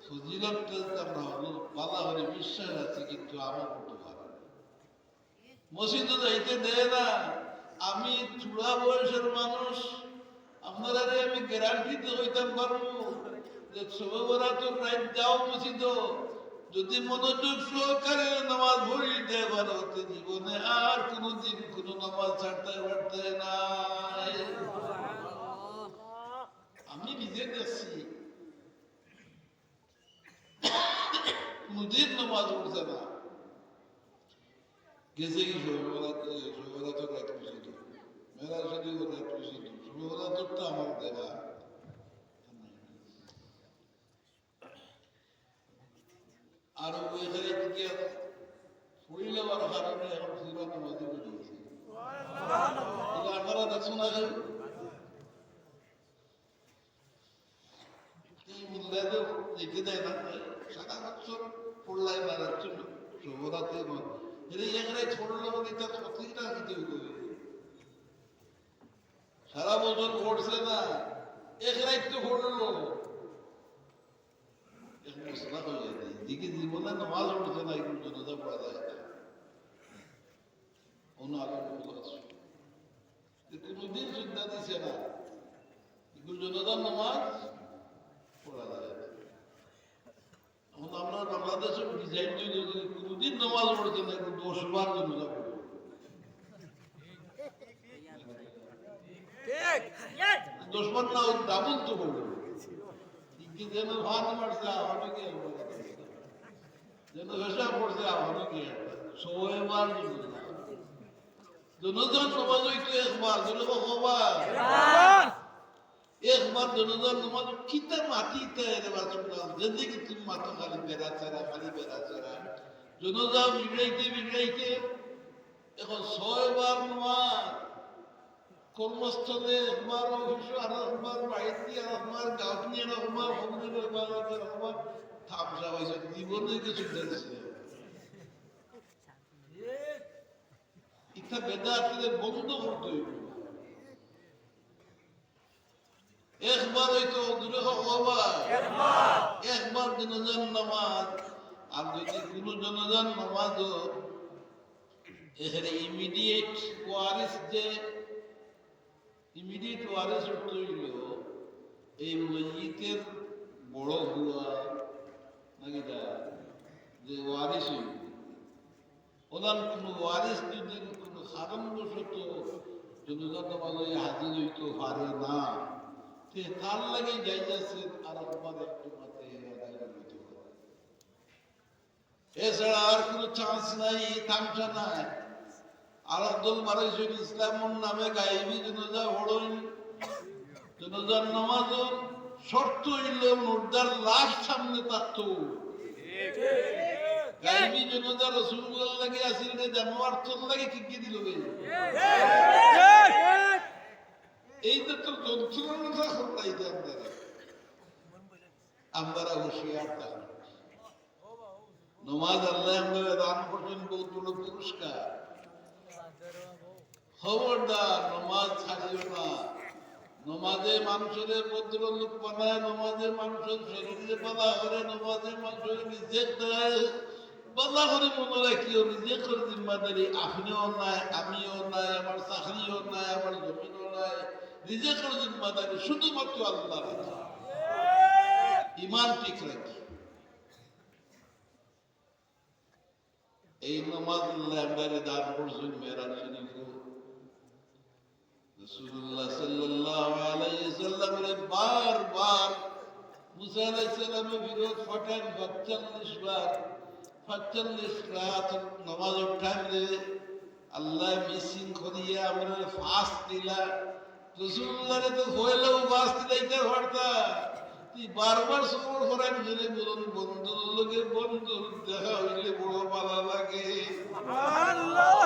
ফজিলতটা আমরা পালা করে বিশ্বাস আছে, কিন্তু আমার করতে পারে মসজিদে যাইতে দেয় না। আমি চূড়া বয়সের মানুষ, আপনারা আমি গ্যারান্টিতে হইতাম পারবো যে শোভাবরাতর রাত যাও মসজিদ, যদি মনোযোগ সহকারে নামাজ পড়িতে পারো জীবনে আর কোনোদিন কোনো নামাজ ছাড়তে পারতে না। আমি নিজে দেখছি কোনদিন নামাজ পড়ছে না, গেছে কি শোভাবরাতর রাত মসজিদ, মেলা শরীর রাত মসজিদ, শোভাবরাতরটা আমার দেখা। আর ওইখানে থেকে পড়িলে আর কারণে এখন জীবন নামাজি করে দিয়েছে। আপনারা দেখছো না দেখতে দেয় না, সারা বছর পড়লাই না যাচ্ছে শোভরাতে এখানে ছড়লো তার প্রতিটা দিতে হবে। সারা বছর পড়ছে না, এখানে একটু পড়লো দিকে জীবনে নামাজ পড়ছে না, এগুলো জনতা পড়া যায় না। অন্য আগে কোনদিন চিন্তা দিছে না, এগুলো জনতার নামাজ পড়া যায় না। এখন আমরা বাংলাদেশের ডিজাইন কোনদিন নামাজ পড়ছে না, এগুলো 10 বার জনতা পড়বে, 10 বার না ডাবল তো পড়বে। যেন ভান মারছে আমাকে যেন ভেসা পড়ছে আমাকে সবার জনজন নামাজ হইতো একবার একবার জনজন নামাজ কিতা মাটিতে যেদিকে তুমি মাথা খালি বেড়াচ্ছারা জনজন বিগড়াইতে এখন 6 বার নামাজ কর্মস্থলে একবার, অফিস আর একবার, বাড়িতে আর একবার, গাঁও নিয়ে একবার, মন্দিরে একবার থামসা হয়েছে জীবনে কিছু দেখছে। ইচ্ছা বেদাতদের বন্ধ করতে হইব। একবার হইতো দূরে একবার জনজন নামাজ। আর যদি কোনো জনজন নামাজ এখানে ইমিডিয়েট ওয়ারিস যে ইমিডিয়েট ওয়ারিস অর্থ হইল এই মসজিদের বড় হুয়া নাকি যে ওয়ারিস হইল, ওনার কোনো ওয়ারিস যদি কোনো কারণবশত জনগণ নামাজ হাজির হইতে পারে না, তার লাগে যাই যাচ্ছে আর একবার একটু মাতে হইতে পারে। এছাড়া আর কোনো চান্স নাই, তামসা নাই। আর আব্দুল মারাইসুল ইসলাম নামে গাইবি জনজা হড়ইন জনজার নামাজ শর্ত হইল মুর্দার লাশ সামনে থাকতো। গাইবি জনজা রাসূলুল্লাহ লাগে আসিল রে জানোয়ার তোর লাগে কি কি দিল এই তো তোর যন্ত্রণা খবরাই দেন আমরা হুঁশিয়ার থাকি। নামাজ আল্লাহ আমরা দান করবেন বহুত বড় পুরস্কার। খবরদার নামাজ ছাড়িও না। নমাজে মানুষের ভদ্রলোক বানায়, নমাজে মানুষের শরীরে বাধা করে, নমাজে মানুষের রিজেক্ট দেয়। বাধা করে মনে রাখিও রিজেক্ট করে জিম্মাদারি আপনিও নাই, আমিও নাই, আমার চাকরিও নাই, আমার জমিনও নাই। রিজেক্ট করে জিম্মাদারি শুধুমাত্র আল্লাহ রাখি। ইমান ঠিক রাখি। এই নামাজ আল্লাহ আমাদের দান করছেন মেরাজ শরীফ। রাসূলুল্লাহ সাল্লাল্লাহু আলাইহি সাল্লামের বারবার মুসা আলাইহিস সালামের বিরোধ ফটান 45 বার 45 রাত নামাজ উঠাইলে আল্লাহ মিসিং করিয়া আমরা ফাস্ট দিলা। রাসূলুল্লাহরে তো হইলেও ফাস্ট দিতে পারতা, তুই বারবার সবর করার জন্য বলুন বন্ধুর লোকে বন্ধু দেখা হইলে বড় ভালো লাগে। সুবহানাল্লাহ।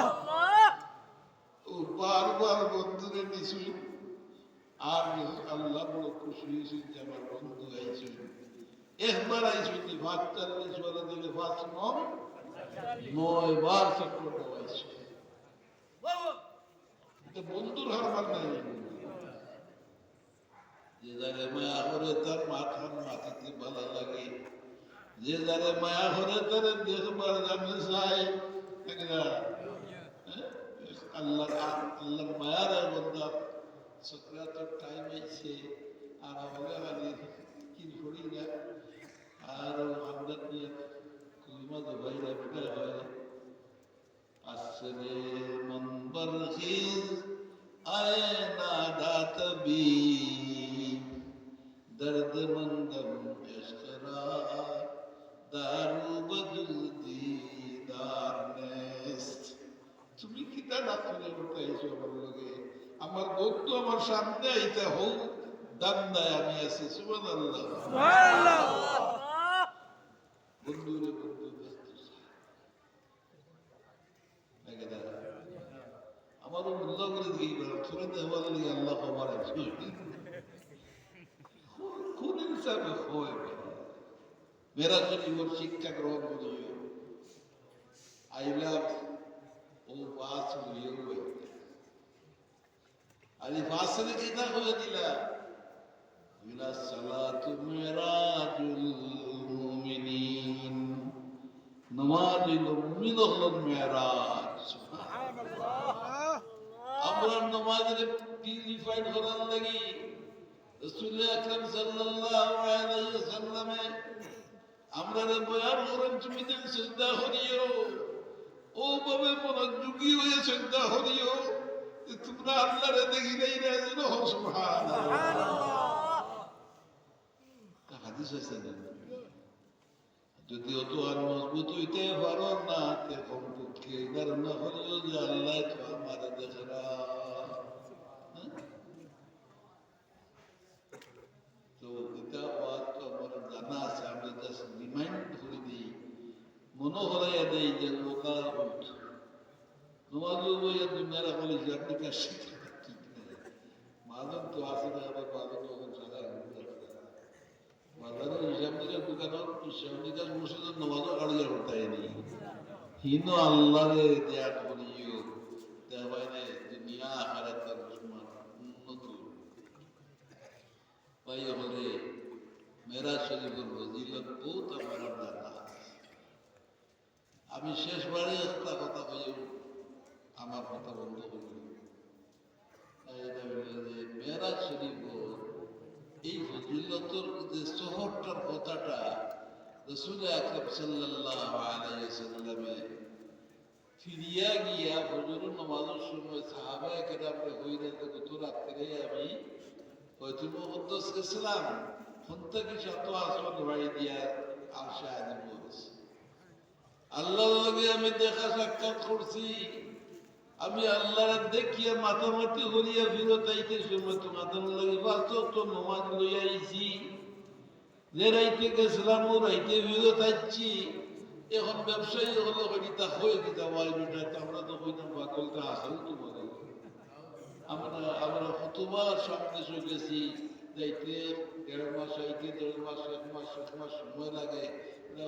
ও বারবার বন্ধুরে নিছুই আর আল্লাহ বড় খুশি হয়েছেন যে আমার বন্ধু আইছে। একবার আইসুনি 45 বলে দিলে 5 9 9 বার চক্র দেওয়াইছে। এটা বন্ধুর হারবার নাই। যে যারে মায়া করে তার মাথার মাটিতে ভালো লাগে, যে যারে মায়া করে তার দেখবার জানতে চায়। আল্লাহর আল্লাহর মায়ার বন্ধা সক্রাতের টাইম আইছে আর আমাদের হাজির কি ধরি না আর আমরা নিয়ে কুলমা দুবাইরা বেটা হয় আসরে মনবর খিজ আয়ে নাদা তবি দর্দ মন্দম ইশকরা দারু বদল দিদার নেস্ত। তুমি কিতা ডাক্তারে উঠাইছো আমার লগে, আমার বন্ধু আমার সামনে আইতে হোক দান্দায় আমি আছি। সুবহানাল্লাহ সুবহানাল্লাহ। বন্ধুরে বন্ধু দেখতেছে আমারও মূল্য করে দিই তোরা দেওয়ার লিগে আল্লাহ আমার কোন হিসাবে হয় মেরা শরীফের শিক্ষা গ্রহণ করিও আইলাম ও বাস হয়ে আরে বাসরে কিনা হয়ে দিলা মিনা সালাতু মিরাজুল মুমিনিন, নামাজ মুমিন হল মেরাজ। সুবহানাল্লাহ। আমরা নামাজের পিউরিফাইড করার লাগি রাসূল আকরাম সাল্লাল্লাহু আলাইহি ওয়াসাল্লামে আমরা বয়ান করেন তুমি দেন সিজদা করিও, ও ভাবে মনোযোগী হয়ে সিজদা করিও, তোমরা আল্লাহরে দেখি নাই না যেন সুবহানাল্লাহ। হাদিস আছে না, যদি অত আর মজবুত হইতে পারো না তে কমপক্ষে ধারণা করিও যে আল্লাহ তো আমার দেখরা। তো এটা বাদ তো আমার জানা আছে, আমি জাস্ট রিমাইন্ড করে দিই, মনে হরাইয়া দেই যে লোকা নমাজও বইয়া দুনিয়ার আমলে যে আপনি কাজ শিখে ঠিক নেই। মাদন তো আছে না, আবার মাদন যখন সাদা মাদানের হিসাব নিকাশ দোকানের হিসাব নিকাশ মসজিদের নমাজও কাড়িয়া হতায় নি হিনো আল্লাহরে দেয়া করিও দেওয়াইনে দুনিয়া আখিরাতের দুশমন উন্নত পাই হলে মেরাজ শরীফের ফজিলত বহুত আমার জানা। আমি শেষবারে একটা কথা কইও আমার কথা বন্ধ করি, মেরাজ শরীফ এই ফজিলতের যে শহরটার কথাটা রাসূল আকরাম সাল্লাল্লাহু আলাইহি ওয়াসাল্লামে ফিরিয়া গিয়া ফজরের নামাজের সময় সাহাবায়ে কেরামকে কইলেন যে গত রাত্রে আমি বাইতুল মুকদ্দাস গেছিলাম, ফোন থেকে শত আসমান বাড়ি দিয়া আরশে আজিম হয়েছে, আল্লাহর লগে আমি দেখা সাক্ষাৎ করছি, আমি আল্লাহর দেখিয়া মাতামাতি করিয়া ফিরত আইতে সময় তোমাদের লাগে বাস্তব তো নমাজ লইয়া আইছি, যে রাইতে গেছিলাম ও রাইতে ফিরত আইছি, এখন ব্যবসায়ী হলো হইতা হয়ে দিতা ওয়াই বেটা আমরা তো কইতাম পাগলটা আসল তোমার আমরা কতবার সামনে চলে গেছি, যাইতে 1.5 মাস আইতে 1.5 মাস 1 মাস 1 মাস সময় লাগে,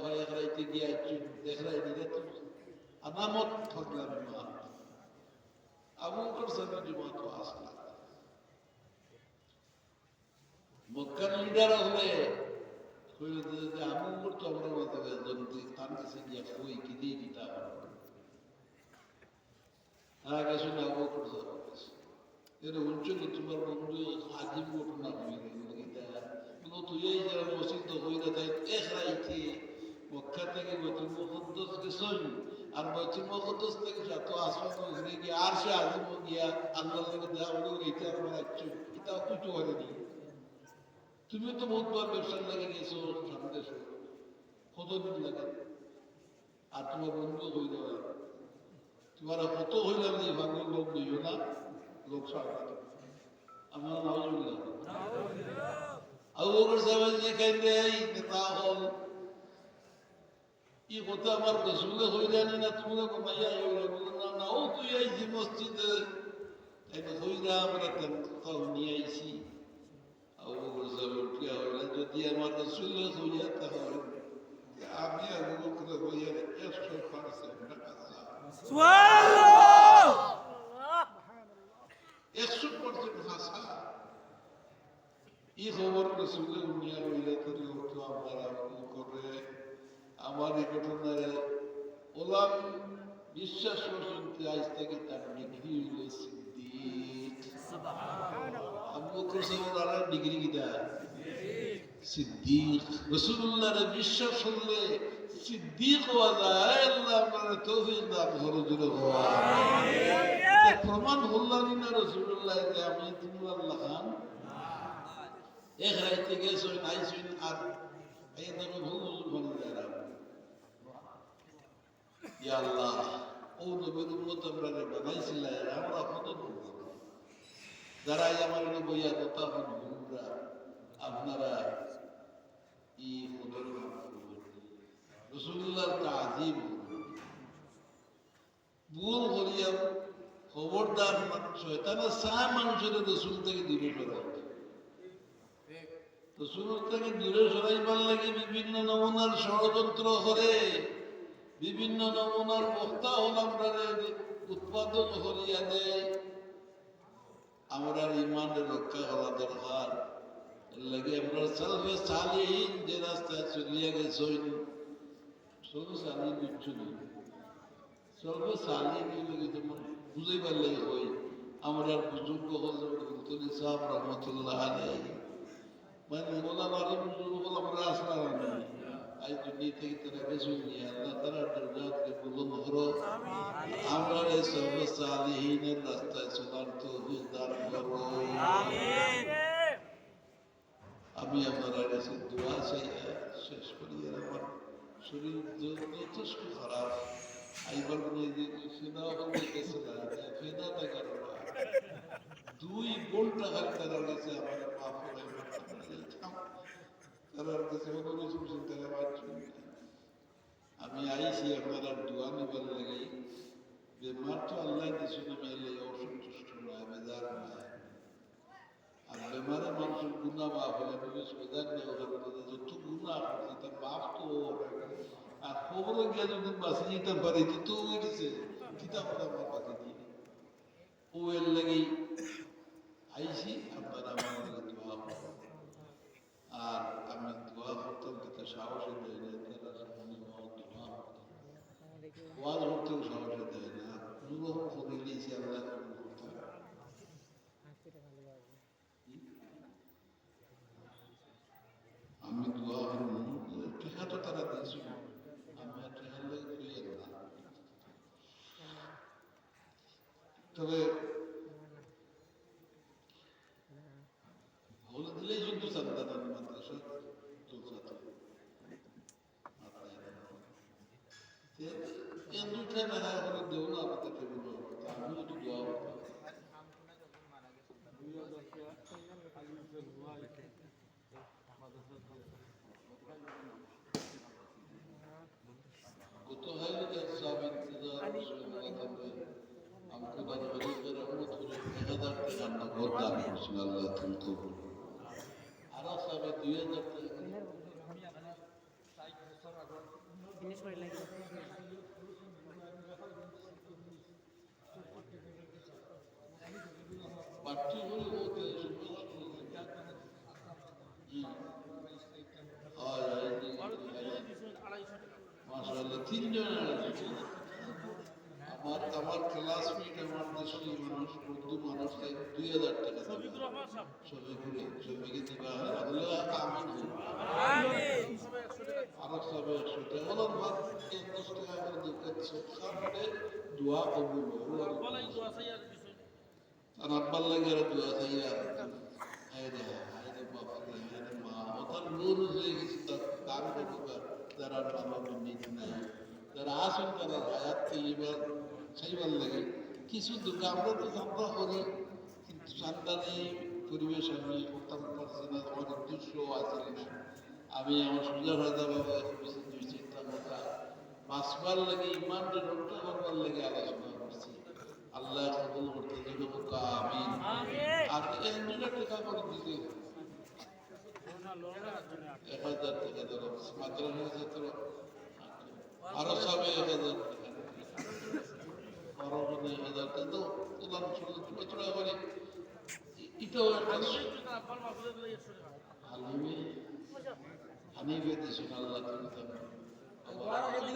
ভাই এক রাইতে গিয়ে আইছি দেখলাই দিলে তো আনামত থাকলাম মা আবু বকর সাহেবের জমাত আসলা মক্কার লিডার হলে আবু বকর তো আমরা মাথায় জনতে তার কাছে গিয়ে কই কি দিয়ে দিতা আর কাছে না আবু বকর সাহেব এর উঞ্চল তোমার বন্ধু আজিম ঘটনা হয়ে গেল তুই এই যারা মসজিদ হইলে তাই এক রাইতে মক্কা থেকে বাইতুল মুকদ্দাস গেছেন, আর বাইতুল মুকদ্দাস থেকে যত আসমান ঘুরে গিয়ে আর সে আজিম গিয়া আল্লাহর লগে দেখা হলো এইটা আর বানাচ্ছো, এটাও কিছু হয়নি। তুমি তো বহুতবার ব্যবসার লাগে গেছো সামনে কতদিন লাগে, আর তোমার বন্ধু হইল তোমার কত হইলাম যে ভাগ্য লোক দিও না লোক সামনে আমার নাউজুবিল্লাহ। আবু বকর সাহেব যে কাইন্ডে এই নেতা হল ই কথা আমার রসুলে হইলানি না তুমি কমাইয়া হইলা না নাও তুই আইছি মসজিদে তাই হইলা আমরা নিয়ে আইছি। আবু বকর সাহেব উঠিয়া হইলা যদি আমি আমার রসুল্লাহ হইয়া তাহলে আমি আবু বকর হইয়া 100% সুবহানাল্লাহ 100% হাসা এই খবর রসুল্লাহ উনিয়া হইলে তো আপনারা করে আমার এই ঘটনায় ওলাম বিশ্বাস করছেন আজ থেকে তার ডিগ্রি হইল সিদ্দিক আবু বকর সাহেব ডিগ্রি কিটা সিদ্দিক রাসূলুল্লাহর বিশ্বাস করলে সিদ্দিক হওয়া যায় আল্লাহ আপনার তৌফিক দান করে দিল আমিন প্রমাণ হল্লাম না রাসূলুল্লাহ যে আমি তুমি আল্লাহ খান এক রাইতে গেছো নাইছুন আর এই ধরো ভুল ভুল বলে ইয়া আল্লাহ ও নবীর উম্মত আমরা বানাইছিল আমরা কত যারা আমার বইয়া কথা বলুরা আপনারা এই খবর রাসূলুল্লাহর তাজিম ভুল করিয়া খবরদার শয়তানের সায় মানুষের রাসূল থেকে দূরে সরাই রাসূল থেকে দূরে সরাইবার লাগে বিভিন্ন নমুনার ষড়যন্ত্র করে বিভিন্ন নমুনার বক্তা হলাম উৎপাদন করিয়া দেয় আমরা ইমানের রক্ষা করা দরকার লাগে আমরা সর্বে সালিহীন যে রাস্তায় চলিয়া গেছেন সর্বে সালিহীন বুঝছো না সর্বে সালিহীন লাগে যেমন বুঝাইবার লাগে হই আমরা বুজুর্গ হজরত সাহেব রহমতুল্লাহ আলাইহি মানে ওনার আগে বুজুর্গ হল আমরা আসলাম আজ দুনিয়া থেকে তারা গেছেন নিয়ে আল্লাহ তারা দরজাতকে বুলন্দ করো আমরা এই সর্বে সালিহীনের রাস্তায় চলার তৌফিক দান করো আমিন আমি আপনার কাছে দোয়া চাই শেষ করি আমার শরীর যথেষ্ট খারাপ আইবার ফেদা হয়ে গেছে না ফেদাটা কারণ 2 ঘন্টা হাল তার কাছে আমার মাফ করে তার কাছে অনুরোধ করছেন তারা বাঁচছেন আমি আইসি আপনারা দোয়া নিবার লাগে বেমার তো আল্লাহ কিছু নামে অসন্তুষ্ট নয় বেজার নয় আর বেমারে মানুষের গুণা মাফ হলে আমি সোজার নেওয়া যত গুণা করছে তার মাফ তো আর খবরে গিয়ে যদি বাঁচি যেতে পারি তো হয়ে গেছে কিতাব আমার বাকি দিয়ে ও এর লাগেই আইসি আপনারা আমার লাগে দোয়া করবেন আর আমি দোয়া করতাম কিন্তু সাহসে দেয় না তারা সামনে দোয়া করতাম ওয়াজ করতেও সাহসে দেয় না কোনোরকম করে নিয়েছি আল্লাহ করতাম আমি দোয়া টেকা তো তারা দিয়েছি আমি টেকার লাগে খুঁজে না তবে বলে দিলেই কিন্তু সান্তান মাদ্রাসা চলছে দুটা বেলা করে দেও না আমাদের টেবিল আমি একটু দোয়া কত হয় সব ইন্তজার আমাকে বাদ করে রহমত করে 1000 টাকা আমরা ঘর দান করছেন আল্লাহ তুমি কবুল আর সবে 2000 টাকা ফিনিশ করে লাগি পাঠ্য বই হতে মাশাআল্লাহ 3 জন আমার ক্লাসমেট আমার দেশের মানুষ উর্দু মানুষ 2000 টাকা সবাইকে দিবা আমিন আর সবে 100 টাকা বলার বাদ 10 টাকা করে দিচ্ছে সামনে দোয়া কবুল বলাই দোয়া চাইয়া আর আব্বার লাগে আর দোয়া চাইয়া আইরে বাবা আইরে মা ওটার নূর হয়ে গেছে তার করবা যারা আমার নিজ নাই যারা আসেন তারা হায়াতকে এবার সেইবার লাগে কিছু দুঃখ আমরা তো আমরা করি কিন্তু সন্তানে পরিবেশ আমি করতাম পারছি না আমাদের দুঃস্ব আছে না আমি আমার সুন্দর রাজা বাবা দুই চিন্তা কথা বাঁচবার লাগে ইমানটা রক্ষা করবার লাগে আলোচনা করছি আল্লাহ কবুল করতে দেবে আমিন আর এই মিনিট টাকা করে দিতে 1000 টাকা ধরো মাদ্রাসা ছাত্র আরো সবে 1000 টাকা আরো 1000 টাকা তো তোলার ছোট ছোট করে এটাও একটা হানিফে দিয়েছেন আল্লাহ তুমি